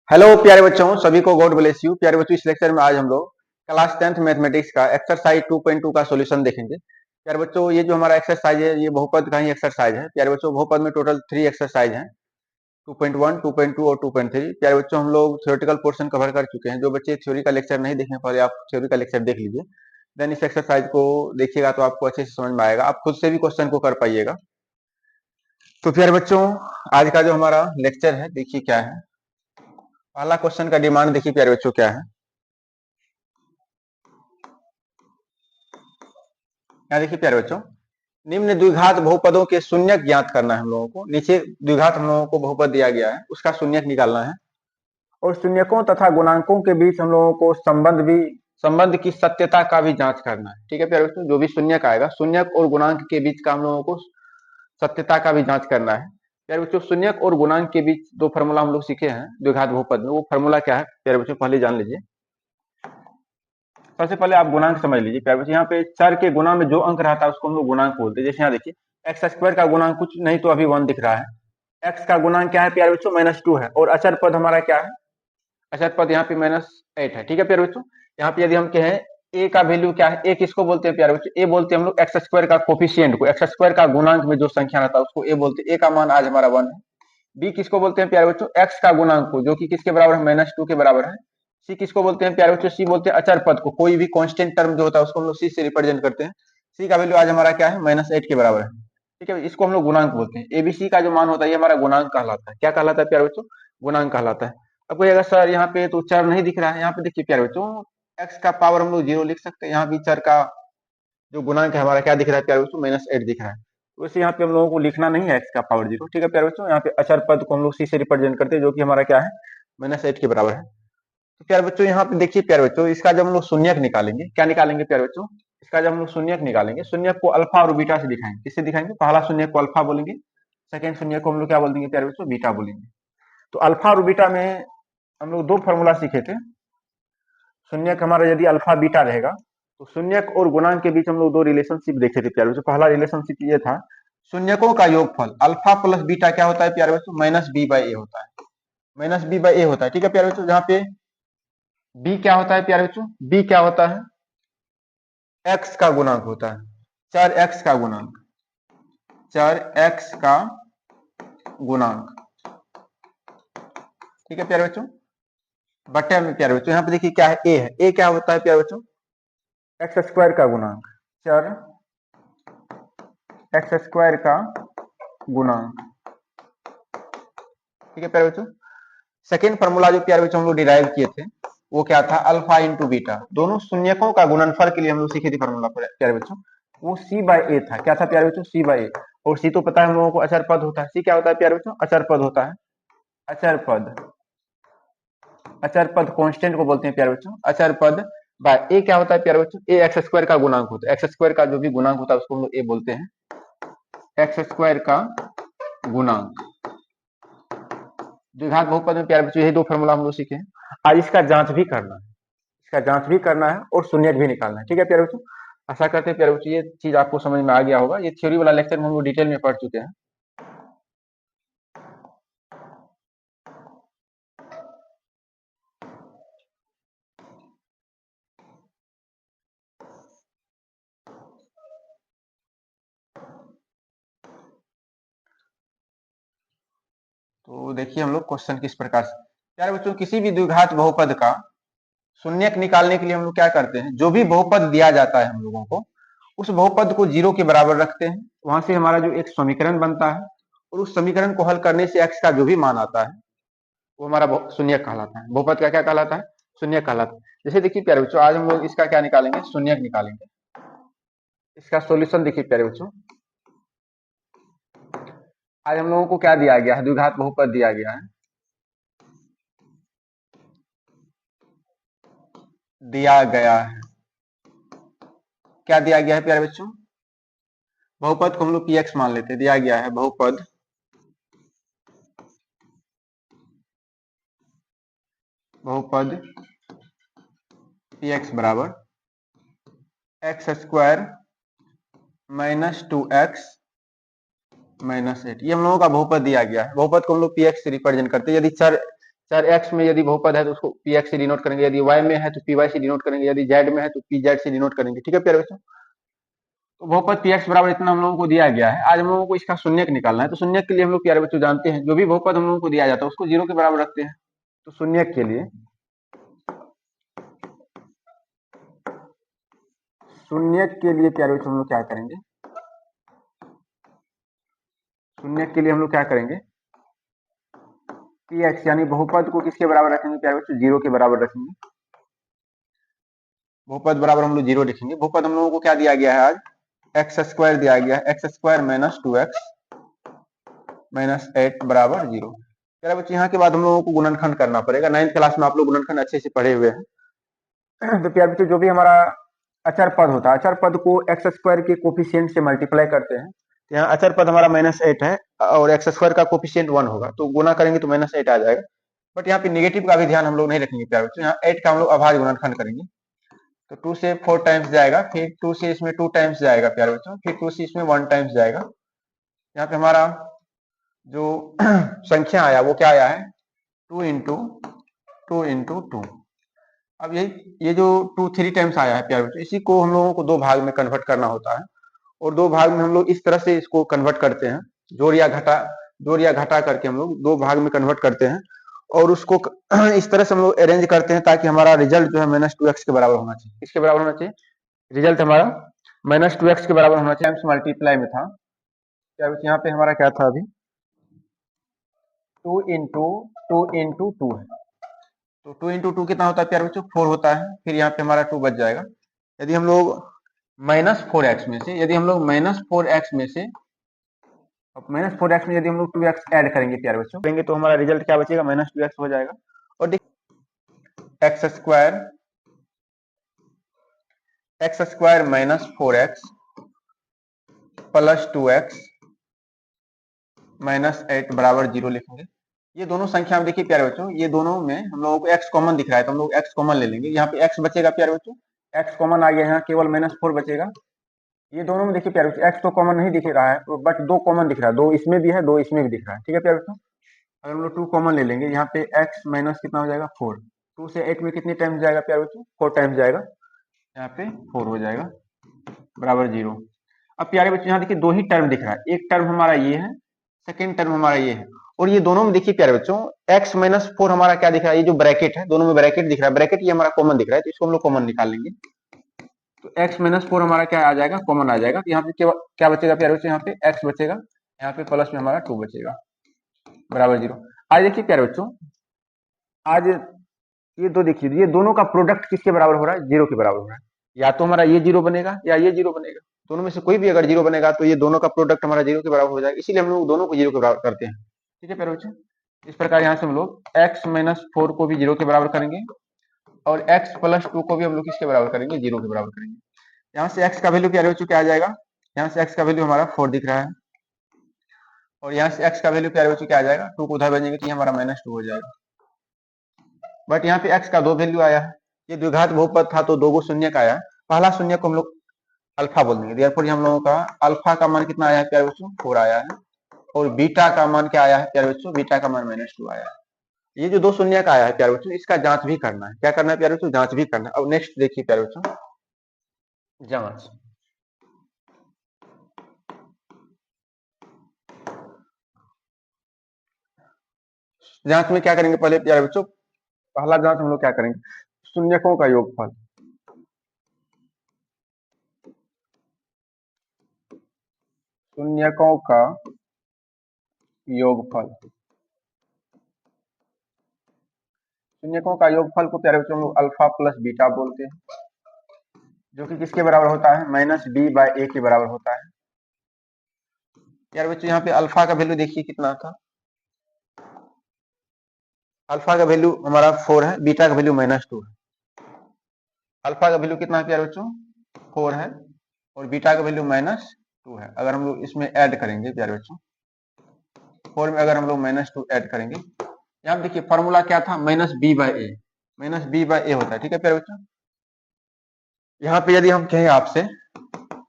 Hello प्यारे बच्चों, सभी को गॉड ब्लेस यू। प्यारे बच्चों, इस लेक्चर में आज हम लोग क्लास 10th मैथमेटिक्स का एक्सरसाइज 2.2 का सॉल्यूशन देखेंगे। प्यारे बच्चों, ये जो हमारा एक्सरसाइज है ये बहुपद का ही एक्सरसाइज है। प्यारे बच्चों, बहुपद में टोटल 3 एक्सरसाइज हैं, 2.1, 2.2 और 2.3। प्यारे बच्चों, हम लोग थ्योरेटिकल पोर्शन कवर कर चुके हैं। जो बच्चे थ्योरी का लेक्चर नहीं देखने, पहले आप थ्योरी का लेक्चर देख लीजिए, देन इस एक्सरसाइज को देखिएगा तो आपको अच्छे से समझ में आएगा, आप खुद से भी क्वेश्चन को कर पाइएगा। तो प्यारे बच्चों, आज का जो हमारा लेक्चर है देखिए क्या है। पहला क्वेश्चन का डिमांड देखिए प्यारे बच्चों क्या है। यहाँ देखिए प्यारे बच्चों, निम्न द्विघात बहुपदों के शून्यक ज्ञात करना है हम लोगों को। नीचे द्विघात हम लोगों को बहुपद दिया गया है, उसका शून्यक निकालना है। और शून्यकों तथा गुणांकों के बीच हम लोगों को संबंध की सत्यता का भी जांच करना है। ठीक है प्यारे बच्चों, जो भी शून्यक आएगा, शून्यक और गुणांक के बीच का हम लोगों को सत्यता का भी जांच करना है। प्यारे बच्चों, शून्यक और गुणांक के बीच दो फार्मूला हम लोग सीखे हैं द्विघात बहुपद में। वो फार्मूला क्या है प्यारे बच्चों, पहले जान लीजिए। सबसे पहले आप गुणांक समझ लीजिए प्यारे बच्चों। यहाँ पे चर के गुणा में जो अंक रहता है उसको हम लोग गुणांक बोलते हैं। जैसे यहाँ देखिए, एक्स स्क्वायर का गुणांक कुछ नहीं तो अभी 1 दिख रहा है। एक्स का गुणांक क्या है प्यारे बच्चों, -2 है। और अचर पद हमारा क्या है, अचर पद यहाँ पे -8 है। ठीक है प्यारे बच्चों, यहाँ पे यदि हम कहें ए का वैल्यू क्या है, ए किसको बोलते हैं प्यारे बच्चों, ए बोलते हैं हम लोग एक्स स्क्वायर का कोफिशिएंट को। एक्स स्क्वायर का गुणांक में जो संख्या रहता है उसको ए बोलते हैं। ए का मान आज हमारा 1 है। बी किसको बोलते हैं प्यारे बच्चों, एक्स का गुणांक को, जो कि किसके बराबर है, -2 के बराबर है। सी किसको बोलते हैं प्यारे बच्चों, सी बोलते हैं अचर पद को। कोई भी कांस्टेंट टर्म जो होता है उसको हम लोग सी से रिप्रेजेंट करते हैं। सी का वैल्यू आज हमारा क्या है, -8 के बराबर है। ठीक है, इसको हम लोग गुणांक बोलते हैं। एबीसी का जो मान होता है ये हमारा गुणांक कहलाता है। क्या कहलाता है प्यारे बच्चों, गुणांक कहलाता है। अब कोई अगर सर यहाँ पे तो चर नहीं दिख रहा है, यहाँ पे देखिए प्यारे बच्चों, एक्स का पावर हम लोग 0 लिख सकते हैं। यहाँ भी चर का जो गुणांक है हमारा क्या दिख रहा है प्यारे बच्चों, -8 दिख रहा है। वैसे यहाँ पे हम लोगों को लिखना नहीं है एक्स का पावर 0। ठीक है प्यारे बच्चों, यहाँ पे अचर पद को हम लोग सी से रिप्रेजेंट करते हैं, जो कि हमारा क्या है, -8 के बराबर है। तो प्यारे बच्चों यहाँ पे देखिए प्यारे बच्चों, इसका जब हम लोग शून्यक निकालेंगे, क्या निकालेंगे प्यारे बच्चों, इसका जब हम लोग शून्यक निकालेंगे, शून्यक को अल्फा और बीटा से दिखाएंगे। किससे दिखाएंगे, पहला शून्यक को अल्फा बोलेंगे, सेकंड शून्यक को हम लोग क्या बोल देंगे प्यारे बच्चों, बीटा बोलेंगे। तो अल्फा और बीटा में हम लोग दो फॉर्मूला सीखे थे। शून्यक हमारा यदि अल्फा बीटा रहेगा तो शून्यक और गुणांक के बीच हम लोग दो रिलेशनशिप देखे थे प्यारे बच्चों। पहला रिलेशनशिप ये था, शून्यकों का योगफल अल्फा प्लस बीटा क्या होता है प्यारे बच्चों, -b/a होता है। -b/a होता है। ठीक है प्यारे बच्चों, जहाँ पे b क्या होता है प्यारे बच्चों, b क्या होता है, x का गुणांक होता है, चर x का गुणांक, चर x का गुणांक। ठीक है प्यारे बच्चों, बटे में प्यारे बच्चों यहाँ पे देखिए क्या है, a है। a क्या होता है प्यारे बच्चों, एक्स स्क्वायर का गुणांक, चर एक्स स्क्वायर का गुणांक। ठीक है प्यारे बच्चों, सेकेंड फॉर्मूला जो प्यारे बच्चों हम लोग डिराइव किए थे वो क्या था, अल्फा इंटू बीटा। दोनों शून्यकों का गुणनफल के लिए हम लोग सीखे थे फॉर्मूला प्यारे बच्चों, वो c/a था। क्या था प्यारे बच्चों, c/a। और c तो पता है हम लोगों को अचर पद होता है। c क्या होता है प्यारे बच्चों, अचर पद होता है। अचर पद, अचर पद कांस्टेंट को बोलते हैं प्यारे बच्चों, अचर पद बाय a क्या होता है प्यारे बच्चों, a एक्स स्क्वायर का गुणांक होता है। एक्स स्क्वायर का जो भी गुणांक होता है उसको हम लोग a बोलते हैं, एक्स स्क्वायर का गुणांक। द्विघात बहुपद में प्यारे बच्चों यही दो फॉर्मूला हम लोग सीखे हैं। आज इसका जांच भी करना है, इसका जांच भी करना है और शून्यक भी निकालना है। ठीक है प्यारे बच्चों, आशा करते हैं प्यारे बच्चों ये चीज आपको समझ में आ गया होगा। ये थ्योरी वाला लेक्चर में हम लोग डिटेल में पढ़ चुके हैं। तो देखिए हम लोग क्वेश्चन किस प्रकार से, प्यारे बच्चों किसी भी द्विघात बहुपद का शून्यक निकालने के लिए हम लोग क्या करते हैं, जो भी बहुपद दिया जाता है हम लोगों को, उस बहुपद को 0 के बराबर रखते हैं। वहां से हमारा जो एक समीकरण बनता है और उस समीकरण को हल करने से x का जो भी मान आता है वो हमारा शून्यक कहलाता है। बहुपद का क्या कहलाता है, शून्यक कहलाता है। जैसे देखिए प्यारे बच्चों, आज हम लोग इसका क्या निकालेंगे, शून्यक निकालेंगे। इसका सॉल्यूशन देखिए प्यारे बच्चों, आज हम लोगों को क्या दिया गया है, द्विघात बहुपद दिया गया है, दिया गया है। क्या दिया गया है प्यारे बच्चों, बहुपद को हम लोग px मान लेते हैं। दिया गया है बहुपद px बराबर एक्स स्क्वायर -2x -8। ये हम लोगों का बहुपद दिया गया है। बहुपद को हम लोग px से रिप्रेजेंट करते हैं। यदि चर चर x में यदि बहुपद है तो उसको px से डिनोट करेंगे, यदि y में है तो py से डिनोट करेंगे, यदि z में है तो pz से डिनोट करेंगे। ठीक है प्यारे बच्चों, तो बहुपद px बराबर इतना हम लोगों को दिया गया है। आज हम लोगों को इसका शून्यक निकालना है। तो शून्यक के लिए हम लोग प्यारे बच्चों जानते हैं जो भी बहुपद हम लोगों को दिया जाता है उसको 0 के बराबर रखते हैं। तो शून्यक के लिए प्यारे बच्चों हम लोग क्या करेंगे, शून्यक के लिए हम लोग क्या करेंगे, px यानी बहुपद को किसके बराबर रखेंगे प्यारे बच्चों, 0 के बराबर रखेंगे। बहुपद बराबर हम लोग 0 लिखेंगे। बहुपद हम लोगों को क्या दिया गया है आज, एक्स स्क्वायर दिया गया है, x square minus 2x minus 8 बराबर 0। प्यारे बच्चों यहाँ के बाद हम लोगों को गुणनखंड करना पड़ेगा। 9th क्लास में आप लोग गुणनखंड अच्छे से पढ़े हुए हैं। तो प्यारे बच्चों जो भी हमारा अचर पद होता है, अचर पद को एक्स स्क्वायर के कोफिशिएंट से मल्टीप्लाई करते हैं। तो यहाँ अचर पद हमारा -8 है और एक्स स्क्वायर का कोफिशिएंट 1 होगा, तो गुना करेंगे तो -8 आ जाएगा। बट यहाँ पे नेगेटिव का भी ध्यान हम लोग नहीं रखेंगे प्यारे बच्चों, यहाँ 8 का हम लोग अभाज्य गुणनखंड करेंगे। तो 2 से 4 टाइम्स जाएगा, फिर 2 से इसमें 2 टाइम्स जाएगा प्यारे बच्चों, फिर 2 से इसमें 1 टाइम्स जाएगा। यहाँ पे हमारा जो संख्या आया वो क्या आया है, 2 इंटू 2। अब ये जो 2 3 टाइम्स आया है प्यारे बच्चों, इसी को हम लोगों को दो भाग में कन्वर्ट करना होता है। और दो भाग में हम लोग इस तरह से इसको कन्वर्ट करते हैं, जोड़ या घटा करके हम लोग दो भाग में कन्वर्ट करते हैं और उसको इस तरह से हम लोग अरेंज करते हैं ताकि हमारा रिजल्ट जो है -2x के बराबर होना चाहिए। किसके बराबर होना चाहिए, रिजल्ट हमारा -2x के बराबर होना चाहिए। मल्टीप्लाई में था क्या, यहाँ पे हमारा क्या था अभी, 2 इंटू 2 है। तो 2 इंटू 2 कितना होता है प्यारे बच्चों, 4 होता है। फिर यहाँ पे हमारा 2 बच जाएगा। यदि हम लोग -4x में से यदि हम लोग -4x में से -4x में यदि हम लोग 2x ऐड करेंगे प्यारे बच्चों, करेंगे तो हमारा रिजल्ट क्या बचेगा, -2x हो जाएगा। और देखिए x square -4x plus 2x -8 बराबर 0 लिखेंगे। ये दोनों संख्या में देखिए प्यारे बच्चों, ये दोनों में हम लोगों को x कॉमन दिख रहा है तो हम लोग x कॉमन ले लेंगे। यहाँ पे x बचेगा प्यारे बच्चों, x कॉमन आ गया, यहाँ केवल -4 बचेगा। ये दोनों में देखिए प्यारे बच्चों x तो कॉमन नहीं दिख रहा है, बट 2 कॉमन दिख रहा है, 2 इसमें भी है 2 इसमें भी दिख रहा है। ठीक है प्यारे बच्चों, अगर हम लोग 2 कॉमन ले लेंगे, यहाँ पे x माइनस कितना हो जाएगा 4, 2 से 8 में कितने टाइम्स जाएगा प्यारे बच्चों, 4 टाइम्स जाएगा, यहाँ पे 4 हो जाएगा बराबर 0। अब प्यारे बच्चों यहाँ देखिए दो ही टर्म दिख रहा है, एक टर्म हमारा ये है, सेकेंड टर्म हमारा ये है, और ये दोनों में देखिए प्यारे बच्चों x -4 हमारा क्या दिख रहा है, ये जो ब्रैकेट है दोनों में ब्रैकेट दिख रहा है, ब्रैकेट ये हमारा कॉमन दिख रहा है, तो इसको हम लोग कॉमन निकाल लेंगे। तो x -4 हमारा क्या आ जाएगा, कॉमन आ जाएगा। तो यहाँ पे क्या बचेगा प्यारे बच्चों, यहाँ पे x बचेगा, यहाँ पे प्लस में हमारा 2 बचेगा बराबर 0। आज देखिए प्यारे बच्चों, आज ये दो देखिए, ये दोनों का प्रोडक्ट किसके बराबर हो रहा है, 0 के बराबर हो रहा है। या तो हमारा ये 0 बनेगा या ये 0 बनेगा, दोनों में से कोई भी अगर 0 बनेगा तो ये दोनों का प्रोडक्ट हमारा 0 के बराबर हो जाएगा, इसीलिए हम लोग दोनों को 0 के बराबर करते हैं। ठीक है प्यारे बच्चों, इस प्रकार यहाँ से हम लोग x -4 को भी 0 के बराबर करेंगे और x + 2 को भी हम लोग किसके बराबर करेंगे, 0 के बराबर करेंगे। यहाँ से x का वैल्यू प्यारे बच्चों क्या आ जाएगा, यहाँ से x का वैल्यू हमारा 4 दिख रहा है और यहाँ से x का वैल्यू प्यारे बच्चों क्या आ जाएगा, 2 को उधर भेजेंगे तो ये हमारा -2 हो जाएगा। बट यहाँ पे x का 2 वैल्यू आया है, ये द्विघात बहुपद था तो 2 गो शून्य का आया, पहला शून्य को हम लोग अल्फा बोल देंगे। देयरफॉर हम लोगों का अल्फा का मान कितना आया है प्यारे बच्चों, 4 आया है, और बीटा का मान क्या आया है प्यारे बच्चों, बीटा का मान -2 आया है। ये जो 2 शून्य का आया है प्यारे बच्चों, इसका जांच भी करना है। क्या करना है प्यारे बच्चों, जांच भी करना है। अब नेक्स्ट देखिए प्यारे बच्चों, जांच। जांच में क्या करेंगे पहले प्यारे बच्चों, पहला जांच हम लोग क्या करेंगे, शून्यकों का योगफल। शून्यकों का योगफल, शून्यकों का योगफल को प्यारे बच्चों हम लोग अल्फा प्लस बीटा बोलते हैं, जो कि किसके बराबर होता है, -b/a के बराबर होता है। प्यारे बच्चों यहाँ पे अल्फा का वैल्यू देखिए कितना था, अल्फा का वैल्यू हमारा 4 है, बीटा का वैल्यू -2 है। अल्फा का वैल्यू कितना है प्यारे बच्चों, 4 है, और बीटा का वैल्यू -2 है। अगर हम लोग इसमें ऐड करेंगे प्यारे बच्चों, 4 में अगर हम लोग -2 ऐड करेंगे, यहाँ देखिए फॉर्मूला क्या था, -b/a, -b/a होता है। ठीक है प्यारे बच्चों, यहाँ पे यदि हम कहें आपसे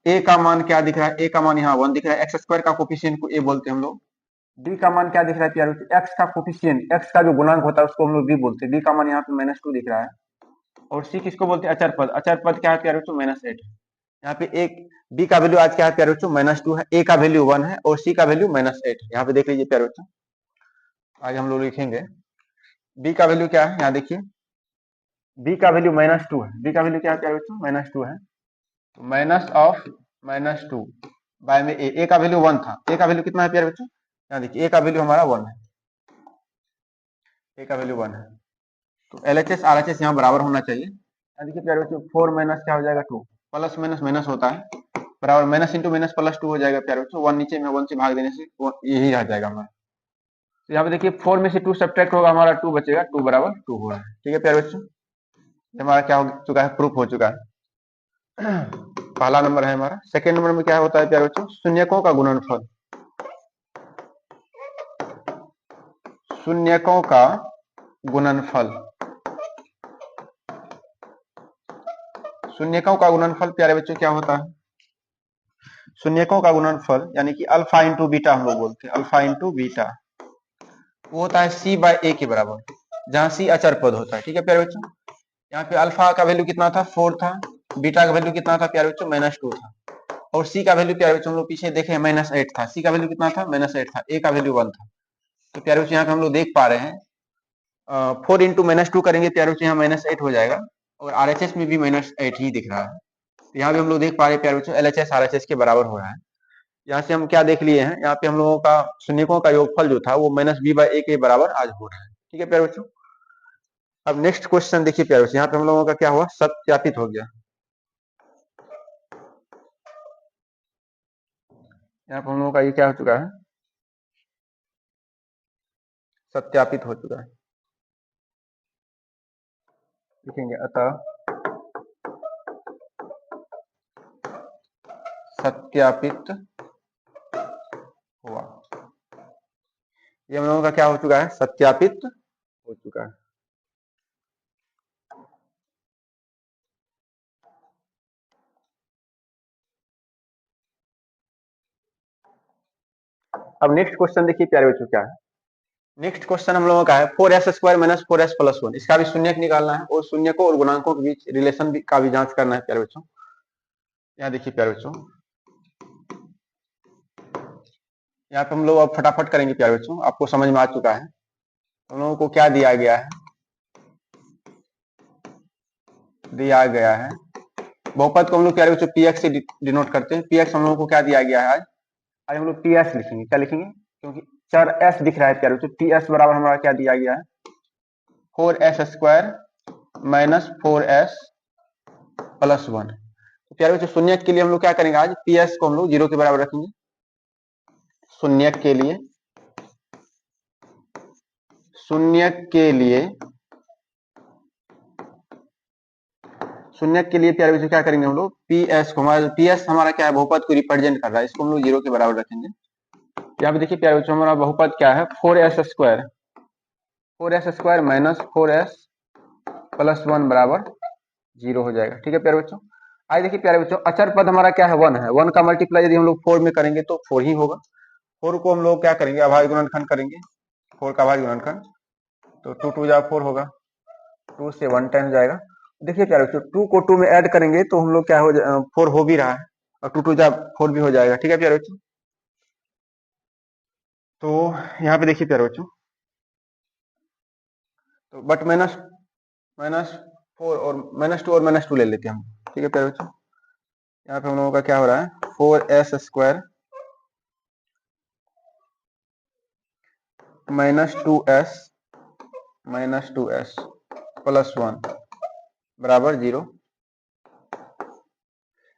a का मान क्या दिख रहा है, a का मान यहाँ 1 दिख रहा है, x स्क्वायर का कोफिशिएंट को a बोलते हैं हम लोग, डी का मान क्या दिख रहा है प्यारे बच्चों, एक्स का कोफिशिएंट, एक्स का जो गुणांक होता है उसको हम लोग डी बोलते हैं, डी का मान यहाँ पे -2 दिख रहा है। और सी किसको बोलते हैं, अचर पद, अचर पद क्या है प्यारे बच्चों, -8 है। यहाँ पे एक बी का वैल्यू आज क्या है प्यारे बच्चों, -2 है, ए का वैल्यू 1 है और सी का वैल्यू -8 है। यहाँ पे देख लीजिए प्यारे बच्चों, आज हम लोग लिखेंगे बी का वैल्यू क्या है, यहाँ देखिए बी का वैल्यू -2 है, बी का वैल्यू क्या है प्यारे बच्चों, -2 है, तो माइनस ऑफ -2 बाय में ए का वैल्यू 1 था, ए का वैल्यू कितना है प्यारे बच्चों, यहाँ देखिए ए का वैल्यू हमारा 1 है, ए का वैल्यू 1 है, तो एलएचएस आरएचएस यहाँ बराबर होना चाहिए। यहाँ देखिए प्यारे बच्चों 4 माइनस क्या हो जाएगा 2, प्लस माइनस माइनस होता है, बराबर माइनस इंटू माइनस +2 हो जाएगा प्यारे बच्चों, 1 नीचे में 1 से भाग देने से यही आ जाएगा हमारा। तो यहाँ पे देखिए 4 में से 2 सब्ट्रैक्ट होगा, हमारा 2 बचेगा, 2 बराबर 2 हो रहा है। ठीक है प्यारे बच्चों, ये हमारा क्या हो चुका है, प्रूफ हो चुका है। पहला नंबर है हमारा। सेकेंड नंबर में क्या होता है प्यारे बच्चों, शून्यकों का गुणनफल, शून्यकों का गुणनफल, शून्यकों का गुणनफल प्यारे बच्चों क्या होता है, शून्यकों का गुणनफल यानी कि अल्फा इंटू बीटा हम लोग बोलते हैं, अल्फा इंटू बीटा, वो होता है सी बाय ए के बराबर, जहां सी अचर पद होता है। ठीक है प्यारे बच्चों, यहाँ पे अल्फा का वैल्यू कितना था, 4 था, बीटा का वैल्यू कितना था प्यारे बच्चों, -2 था, और सी का वैल्यू प्यारे बच्चों हम लोग पीछे देखे -8 था, सी का वैल्यू कितना था, -8 था, ए का वैल्यू 1 था। तो प्यारे बच्चों यहाँ पे हम लोग देख पा रहे हैं 4 इंटू -2 करेंगे प्यारे बच्चों, यहाँ -8 हो जाएगा, और आरएचएस में भी -8 ही दिख रहा है। यहाँ भी हम लोग देख पा रहे हैं प्यारे बच्चों एलएचएस आरएचएस के बराबर हो रहा है। यहाँ से हम क्या देख लिए हैं, यहाँ पे हम लोगों का शून्यकों का योगफल जो था वो -b/a के बराबर आज हो रहा है। ठीक है प्यारे बच्चों, अब नेक्स्ट क्वेश्चन देखिए प्यारे बच्चों, यहाँ पे हम लोगों का क्या हुआ, सत्यापित हो गया, यहाँ पे हम लोगों का ये क्या हो चुका है, सत्यापित हो चुका है। लिखेंगे अतः सत्यापित हुआ, ये हम लोगों का क्या हो चुका है, सत्यापित हो चुका है। अब नेक्स्ट क्वेश्चन देखिए प्यारे बच्चों क्या है, नेक्स्ट क्वेश्चन हम लोगों का है 4s² - 4s + 1, इसका भी शून्यक निकालना है और शून्यकों और गुणांकों के बीच रिलेशन का भी जांच करना है प्यारे बच्चों। यहाँ देखिए प्यारे बच्चों, यहाँ पे हम लोग अब फटाफट करेंगे प्यारे बच्चों, आपको समझ में आ चुका है हम लोगों को क्या दिया गया है, दिया गया है बहुपद को हम लोग प्यारे बच्चों px से डिनोट करते हैं। px हम लोगों को क्या दिया गया है, आज आज हम लोग ts लिखेंगे, क्या लिखेंगे, क्योंकि चर s दिख रहा है प्यारे बच्चों, ts बराबर हमारा क्या दिया गया है, 4s² - 4s + 1। तो प्यारे बच्चों शून्यक के लिए हम लोग क्या करेंगे, आज ps को हम लोग 0 के बराबर रखेंगे, शून्यक के लिए, शून्यक के लिए, शून्यक के लिए प्यारे बच्चों क्या करेंगे हम लोग, ps को, हमारा ps हमारा क्या है, बहुपद को रिप्रेजेंट कर रहा है, इसको हम लोग 0 के बराबर रखेंगे। यहाँ पे देखिए प्यारे बच्चों हमारा बहुपद क्या है, 4s² - 4s + 1 बराबर 0 हो जाएगा। ठीक है प्यारे बच्चों, आज देखिए प्यारे बच्चों अचर पद हमारा क्या है, 1 है, 1 का मल्टीप्लाई यदि हम लोग 4 में करेंगे तो 4 ही होगा, 4 को हम लोग क्या करेंगे, अभाज्य गुणनखंड करेंगे, 4 का अभाज्य गुणनखंड, तो 2 2 जा 4 होगा, 2 से 1 10 हो जाएगा। देखिए प्यारे बच्चों 2 को 2 में ऐड करेंगे तो हम लोग क्या हो 4 हो भी रहा है, और 2 2 जा 4 भी हो जाएगा। ठीक है प्यारे बच्चों, तो यहाँ पे देखिए प्यारे बच्चों, तो बट -4 और -2 और -2 ले लेते हैं हम। ठीक है प्यारे बच्चों, यहाँ पे हम लोगों का क्या हो रहा है, 4s² - 2s + 1 बराबर 0।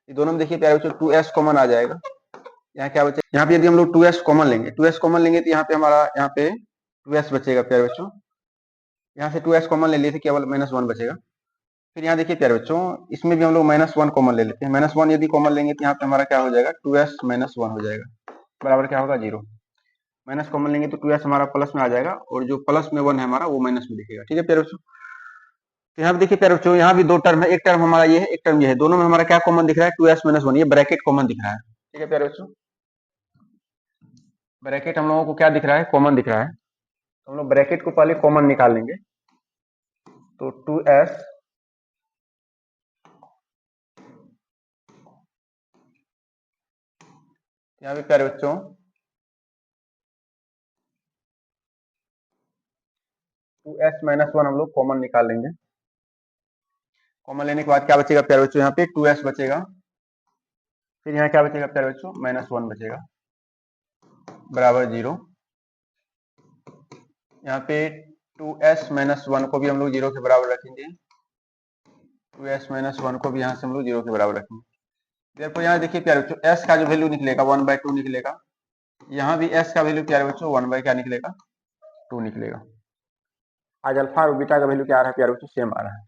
ये दोनों में देखिए प्यारे बच्चों 2s कॉमन आ जाएगा, यहाँ क्या बचेगा, यहाँ पे यदि हम लोग 2s कॉमन लेंगे, 2s कॉमन लेंगे तो यहाँ पे हमारा यहाँ पे 2s बचेगा प्यारे बच्चों, यहाँ से 2s कॉमन ले लिए थे, केवल -1 बचेगा। फिर यहाँ देखिए प्यारे बच्चों इसमें भी हम लोग -1 कॉमन ले लेते हैं, -1 यदि कॉमन लेंगे तो यहाँ पे हमारा क्या हो जाएगा, 2s - 1 हो जाएगा, बराबर क्या होगा 0। माइनस कॉमन लेंगे तो 2s हमारा प्लस में आ जाएगा, और जो प्लस में 1 है हमारा वो माइनस में दिखेगा। ठीक है प्यारे बच्चों, तो यहाँ पे देखिए प्यारे बच्चों यहाँ भी दो टर्म है, एक टर्म हमारा ये है, एक टर्म ये है, दोनों में हमारा क्या कॉमन दिख रहा है, 2s - 1, ये ब्रैकेट कॉमन दिख रहा है। ठीक है प्यारे बच्चों, ब्रैकेट हम लोगों को क्या दिख रहा है, कॉमन दिख रहा है, तो हम लोग ब्रैकेट को पहले कॉमन निकाल लेंगे। तो 2s यहाँ पे प्यारे बच्चों 2s माइनस 1 हम लोग कॉमन निकाल लेंगे। कॉमन लेने के बाद क्या बचेगा प्यारे बच्चों, यहाँ पे 2s बचेगा, फिर यहाँ क्या बचेगा प्यारे बच्चों, -1 बचेगा बराबर 0। यहाँ पे 2s माइनस 1 को भी हम लोग 0 के बराबर रखेंगे, 2s माइनस 1 को भी यहाँ से हम लोग 0 के बराबर रखेंगे। देखो यहाँ देखिए प्यारे बच्चों s का जो वैल्यू निकलेगा 1/2 निकलेगा, यहाँ भी s का वैल्यू प्यारे बच्चों 1 बाय क्या निकलेगा, 2 निकलेगा। आज अल्फा और बीटा का वैल्यू क्या आ रहा है प्यारे बच्चों, सेम आ रहा है।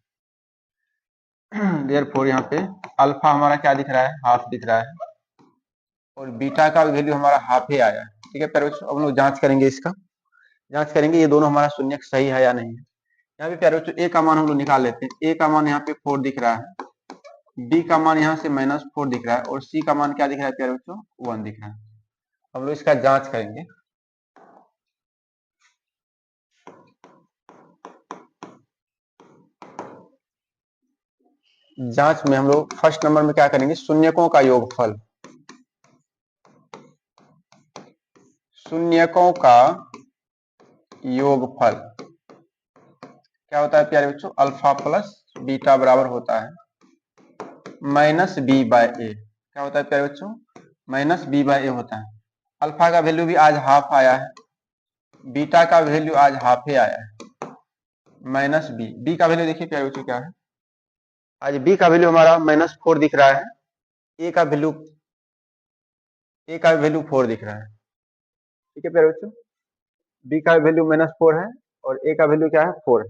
देयरफॉर यहाँ पे अल्फा हमारा क्या दिख रहा है, हाफ दिख रहा है, और बीटा का वैल्यू हमारा हाफ ही आया है। ठीक है प्यारे बच्चों, अब हम लोग जांच करेंगे, इसका जांच करेंगे ये दोनों हमारा शून्य सही है या नहीं है। यहाँ पे प्यारे बच्चों ए का मान हम लोग निकाल लेते हैं। ए का मान यहाँ पे 4 दिख रहा है, बी का मान यहाँ से -4 दिख रहा है, और सी का मान क्या दिख रहा है प्यारे बच्चों, 1 दिख रहा है। हम लोग इसका जांच करेंगे। जांच में हम लोग फर्स्ट नंबर में क्या करेंगे, शून्यकों का योगफल, शून्यकों का योगफल क्या होता है प्यारे बच्चों, अल्फा प्लस बीटा बराबर होता है -b/a। क्या होता है प्यारे बच्चों, -b/a होता है। अल्फा का वैल्यू भी आज हाफ आया है, बीटा का वैल्यू आज हाफ ही आया है, -b। बी का वैल्यू देखिए प्यारे बच्चों क्या है, आज बी का वैल्यू हमारा -4 दिख रहा है, ए का वैल्यू 4 दिख रहा है। ठीक है प्यारे बच्चों, बी का वैल्यू -4 है और ए का वैल्यू क्या है, 4 है।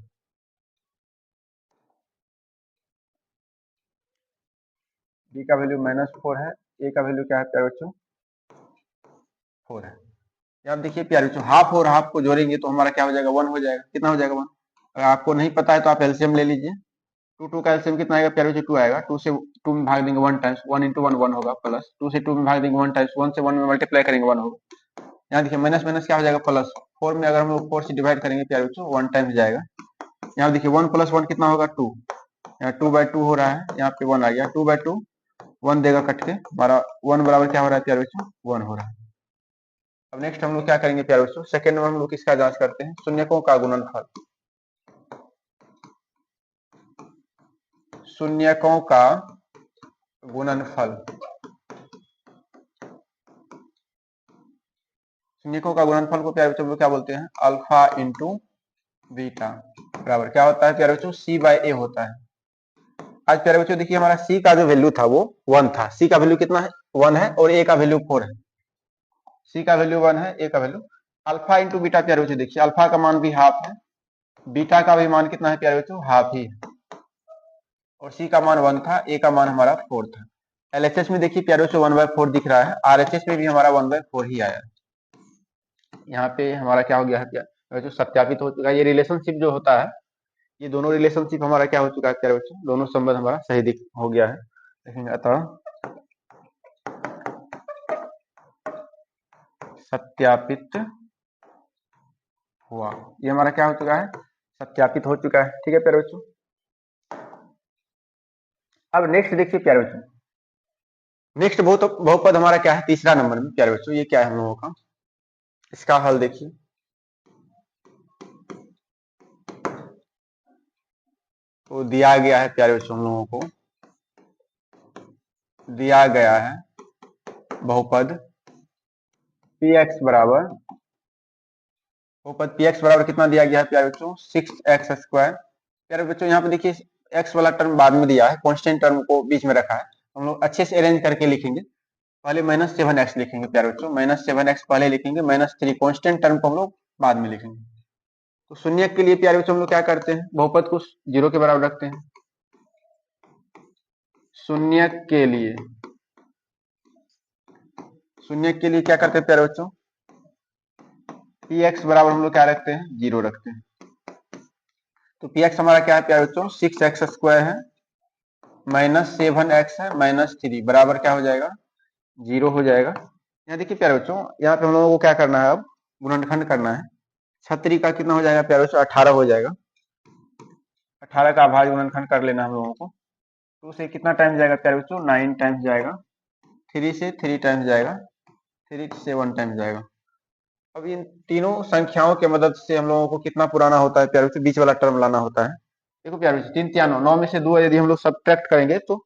बी का वैल्यू -4 है, ए का वैल्यू क्या है प्यारे बच्चों, 4 है। आप देखिए प्यारे बच्चों हाफ और हाफ को जोड़ेंगे तो हमारा क्या हो जाएगा, 1 हो जाएगा। कितना हो जाएगा, 1। अगर आपको नहीं पता है तो आप एलसीएम ले लीजिए। 2 का एलसीएम कितना आएगा प्यारे बच्चों, 2 आएगा। 2 से 2 में भाग देंगे 1 टाइम्स, 1 × 1 1 होगा, प्लस 2 से 2 में भाग देंगे 1 टाइम्स, 1 से 1 में मल्टीप्लाई करेंगे 1 होगा। यहाँ देखिए माइनस माइनस क्या हो जाएगा, प्लस। 4 में अगर हम लोग 4 से डिवाइड करेंगे प्यारे बच्चों 1 टाइम्स जाएगा। यहाँ देखिए 1 + 1 कितना होगा, 2। यहाँ 2/2 हो रहा है, यहाँ पे 1 आ गया, 2/2 1 देगा कट के, हमारा 1 बराबर क्या हो रहा है प्यारे बच्चों, 1 हो रहा है। अब नेक्स्ट हम लोग क्या करेंगे प्यारे बच्चों, सेकंड में हम लोग किसका जांच करते हैं, शून्यकों का गुणनफल, शून्यकों का गुणनफल। शून्यकों का गुणनफल को प्यारे बच्चों क्या बोलते हैं, अल्फा इंटू बीटा बराबर क्या होता है प्यारे बच्चों, c/a होता है। आज प्यारे बच्चों देखिए हमारा c का जो वैल्यू था वो 1 था, c का वैल्यू कितना है, 1 है, और a का वैल्यू 4 है। c का वैल्यू 1 है, a का वैल्यू, अल्फा इंटू बीटा प्यारे बच्चों देखिए अल्फा का मान भी हाफ है, बीटा का भी मान कितना है प्यारे बच्चों, हाफ ही है, और c का मान 1 था, a का मान हमारा 4 था। एलएचएस में देखिए प्यारे बच्चों 1/4 दिख रहा है, आरएचएस में भी हमारा 1/4 ही आया है। यहाँ पे हमारा क्या हो गया है, जो सत्यापित हो चुका है। ये रिलेशनशिप जो होता है, ये दोनों रिलेशनशिप हमारा क्या हो चुका है प्यारे बच्चों, दोनों संबंध हमारा सही दिख हो गया है। देखेंगे अतः सत्यापित हुआ, ये हमारा क्या हो चुका है, सत्यापित हो चुका है। ठीक है प्यारे बच्चों, अब नेक्स्ट देखिए प्यारे बच्चों, नेक्स्ट बहुपद हमारा क्या है, तीसरा नंबर में प्यारे बच्चों, ये क्या है हम लोगों का, इसका हल देखिए। तो दिया गया है प्यारे बच्चों, हम लोगों को दिया गया है बहुपद px बराबर, बहुपद px बराबर कितना दिया गया है प्यारे बच्चों, 6x²। प्यारे बच्चों यहाँ पे देखिए x वाला टर्म बाद में दिया है, कांस्टेंट टर्म को बीच में रखा है, हम लोग अच्छे से अरेंज करके लिखेंगे। पहले -7x लिखेंगे प्यारे बच्चों, -7x पहले लिखेंगे, -3 कांस्टेंट टर्म को हम लोग बाद में लिखेंगे। तो शून्य के लिए प्यारे बच्चों हम लोग क्या करते हैं, बहुपद को 0 के बराबर रखते हैं। शून्य के लिए क्या करते हैं प्यारे बच्चों, px बराबर हम लोग क्या रखते हैं, 0 रखते हैं। तो px हमारा क्या है प्यारे बच्चों, 6x² है, -7x है, -3 बराबर क्या हो जाएगा, 0 हो जाएगा। यहाँ देखिए प्यारे बच्चों, यहाँ पे हम लोगों को क्या करना है, अब गुणनखंड करना है। 36 का कितना हो जाएगा प्यारे बच्चों, 18 हो जाएगा। 18 का अभाज्य गुणनखंड कर लेना हम लोगों को। 2 से कितना टाइम जाएगा प्यारे बच्चों, 9 टाइम्स जाएगा। 3 से 3 टाइम्स जाएगा। 3 से 1 टाइम्स जाएगा। अब इन तीनों संख्याओं की मदद से हम लोगों को कितना पुराना होता है प्यारे बच्चों, बीच वाला टर्म लाना होता है। देखो प्यारे बच्चों, 3 3 9, 9 में से 2 यदि हम लोग सब्ट्रैक्ट करेंगे तो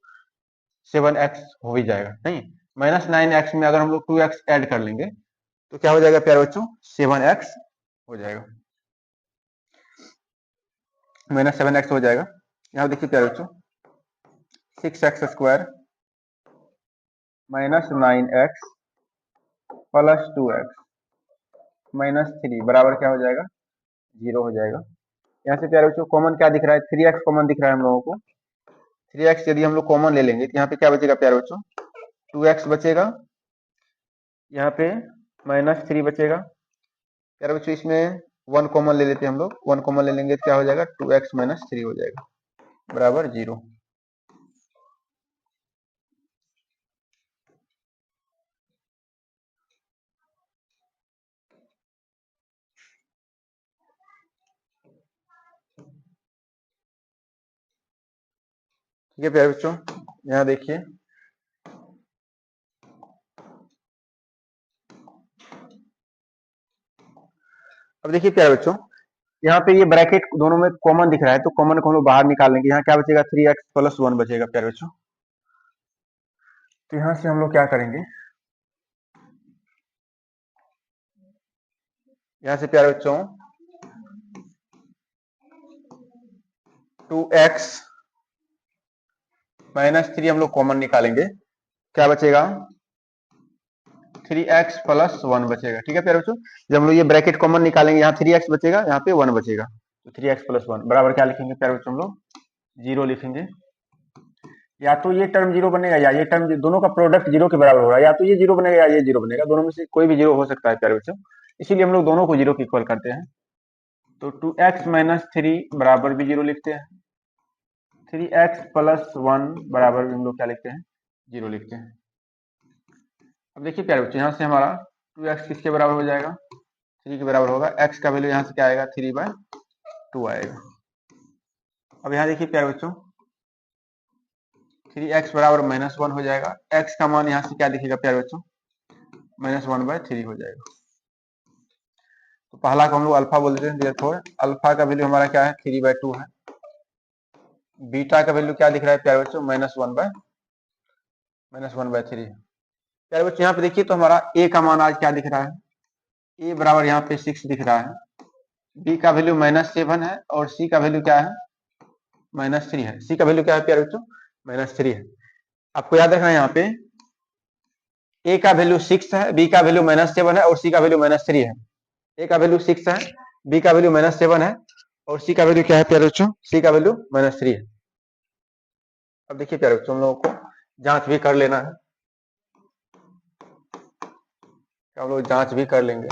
7x हो ही जाएगा, नहीं -9x में अगर हम लोग 2x ऐड कर लेंगे तो क्या हो जाएगा प्यारे बच्चों, 7x हो जाएगा, -7x हो जाएगा। यहाँ देखिए प्यारे बच्चों, 6x² -9x प्लस 2x -3 बराबर क्या हो जाएगा, 0 हो जाएगा। यहाँ से प्यारे बच्चों कॉमन क्या दिख रहा है, 3x कॉमन दिख रहा है हम लोगों को। 3x यदि हम लोग कॉमन ले लेंगे तो यहाँ पे क्या बचेगा प्यारे बच्चों, 2x बचेगा, यहाँ पे -3 बचेगा। प्यारे बच्चों इसमें 1 कॉमन ले लेते हैं हम लोग, 1 कॉमन ले लेंगे तो क्या हो जाएगा, 2x - 3 हो जाएगा बराबर 0। ठीक है प्यारे बच्चों, यहाँ देखिए अब देखिए प्यारे बच्चों, यहाँ पे ये ब्रैकेट दोनों में कॉमन दिख रहा है तो कॉमन को हम लोग बाहर निकाल लेंगे। यहाँ क्या बचेगा, 3x + 1 बचेगा प्यारे बच्चों। तो यहाँ से हम लोग क्या करेंगे, यहाँ से प्यारे बच्चों 2x - 3 हम लोग कॉमन निकालेंगे, क्या बचेगा, 3x + 1 बचेगा। ठीक है प्यारे बच्चों, जब हम लोग ये ब्रैकेट कॉमन निकालेंगे, यहाँ 3x बचेगा, यहाँ पे 1 बचेगा, तो 3x + 1 बराबर क्या लिखेंगे प्यारे बच्चों, हम लोग 0 लिखेंगे। या तो ये टर्म 0 बनेगा या ये टर्म, दोनों का प्रोडक्ट 0 के बराबर होगा, या तो ये 0 बनेगा या ये 0 बनेगा, दोनों में से कोई भी 0 हो सकता है प्यारे बच्चों, इसीलिए हम लोग दोनों को 0 के इक्वल करते हैं। तो 2x - 3 बराबर भी 0 लिखते हैं, 3x + 1 बराबर भी हम लोग क्या लिखते हैं, 0 लिखते हैं। अब देखिए प्यारे बच्चों, यहाँ से हमारा 2x किसके बराबर हो जाएगा, 3 के बराबर होगा। x का वैल्यू यहाँ से क्या आएगा, 3/2 आएगा। अब यहाँ देखिए प्यारे बच्चों, 3x बराबर -1 हो जाएगा। x का मान यहाँ से क्या दिखेगा प्यारे बच्चों, -1/3 हो जाएगा। तो पहला को हम लोग अल्फा बोल देते हैं, देयरफॉर अल्फा का वैल्यू हमारा क्या है, 3/2 है। बीटा का वैल्यू क्या दिख रहा है प्यारे बच्चों, -1/3 है। प्यारे बच्चों यहाँ पे देखिए तो हमारा a का मान आज क्या दिख रहा है, a बराबर यहाँ पे 6 दिख रहा है। b का वैल्यू -7 है और c का वैल्यू क्या है, -3 है। c का वैल्यू क्या है प्यारे बच्चों, -3 है। आपको याद रखना है यहाँ पे a का वैल्यू 6 है, b का वैल्यू -7 है और c का वैल्यू -3 है। a का वैल्यू 6 है, b का वैल्यू -7 है और c का वैल्यू क्या है प्यारे बच्चों, c का वैल्यू -3 है। अब देखिए प्यारे बच्चों, हम लोगों को जांच भी कर लेना है, हम लोग जांच भी कर लेंगे।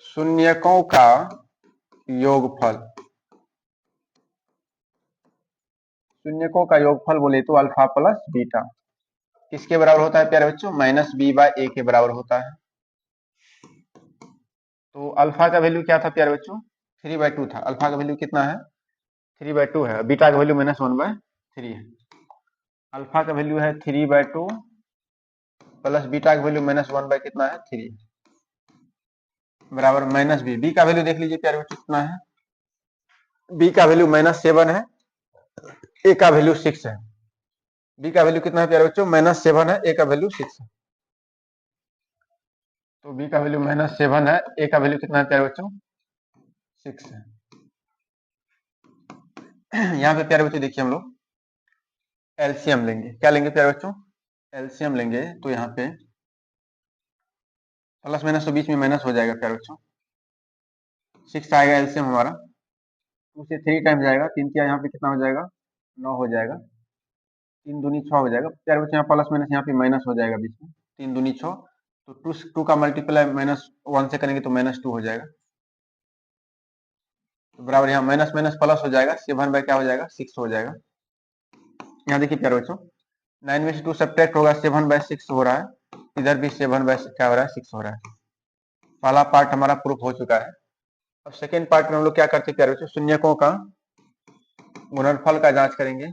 शून्यकों का योगफल, शून्यकों का योगफल बोले तो अल्फा प्लस बीटा किसके बराबर होता है प्यारे बच्चों, -b/a के बराबर होता है। तो अल्फा का वैल्यू क्या था प्यारे बच्चों, 3/2 था। अल्फा का वैल्यू कितना है, 3/2 है। बीटा का वैल्यू -1/3 है। अल्फा का वैल्यू है 3/2 प्लस बीटा का वैल्यू -1 कितना है, 3 बराबर -b। b का वैल्यू देख लीजिए प्यारे बच्चों कितना है, b का वैल्यू -7 है, a का वैल्यू 6 है। b का वैल्यू कितना है प्यारे बच्चों, -7 है, a का वैल्यू 6 है। तो b का वैल्यू -7 है, a का वैल्यू कितना है प्यारे बच्चों, 6 है। यहाँ पे प्यारे बच्चों देखिए हम लोग एलसीएम लेंगे, क्या लेंगे प्यारे बच्चों, एलसीएम लेंगे। तो यहाँ पे प्लस माइनस तो बीच में माइनस हो जाएगा प्यारे बच्चों, 6 आएगा एलसीएम हमारा, 2 से 3 टाइम जाएगा, 3 का यहाँ पे कितना हो जाएगा, 9 हो जाएगा, 3 दूनी 6 हो जाएगा प्यारे बच्चों। यहाँ प्लस माइनस यहाँ पे माइनस हो जाएगा बीच में, 3 दूनी 6, तो 2 का मल्टीप्लाई -1 से करेंगे तो -2 हो जाएगा, तो बराबर यहाँ माइनस माइनस प्लस हो जाएगा, 7 बाय क्या हो जाएगा, 6 हो जाएगा। यहाँ देखिए प्यारे बच्चों 9 में से 2 सब्ट्रैक्ट होगा 7/6 हो रहा है, इधर भी 7/6 क्या हो रहा है 6 हो रहा है। पहला पार्ट हमारा प्रूफ हो चुका है। अब सेकेंड पार्ट में हम लोग क्या करते हैं प्यारे बच्चों, शून्यकों का गुणनफल का जांच करेंगे।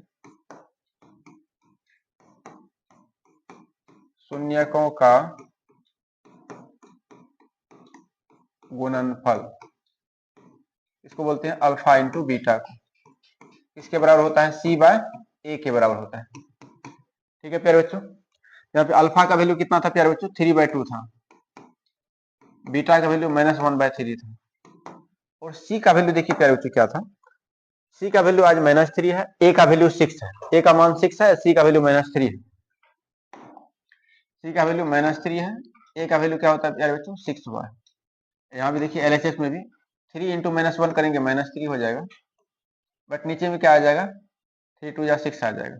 शून्यकों का गुणनफल, इसको बोलते हैं अल्फा इंटू बीटा को, किसके बराबर होता है C/A के बराबर होता है। ठीक है प्यारे बच्चों, यहाँ पे अल्फा का वैल्यू कितना था प्यारे बच्चों 3/2 था, बीटा का वैल्यू -1/3 था, और C का वैल्यू देखिए प्यारे बच्चों क्या था, C का वैल्यू आज -3 है, A का वैल्यू 6 है, A का मान 6 है, C का वैल्यू -3 है, C का वैल्यू -3 है, A का वैल्यू क्या होता है प्यारे बच्चों 6 हुआ है। यहाँ भी देखिए LHS में भी 3 इंटू -1 करेंगे -3 हो जाएगा, बट नीचे में क्या आ जाएगा 3 2 या 6 आ जाएगा,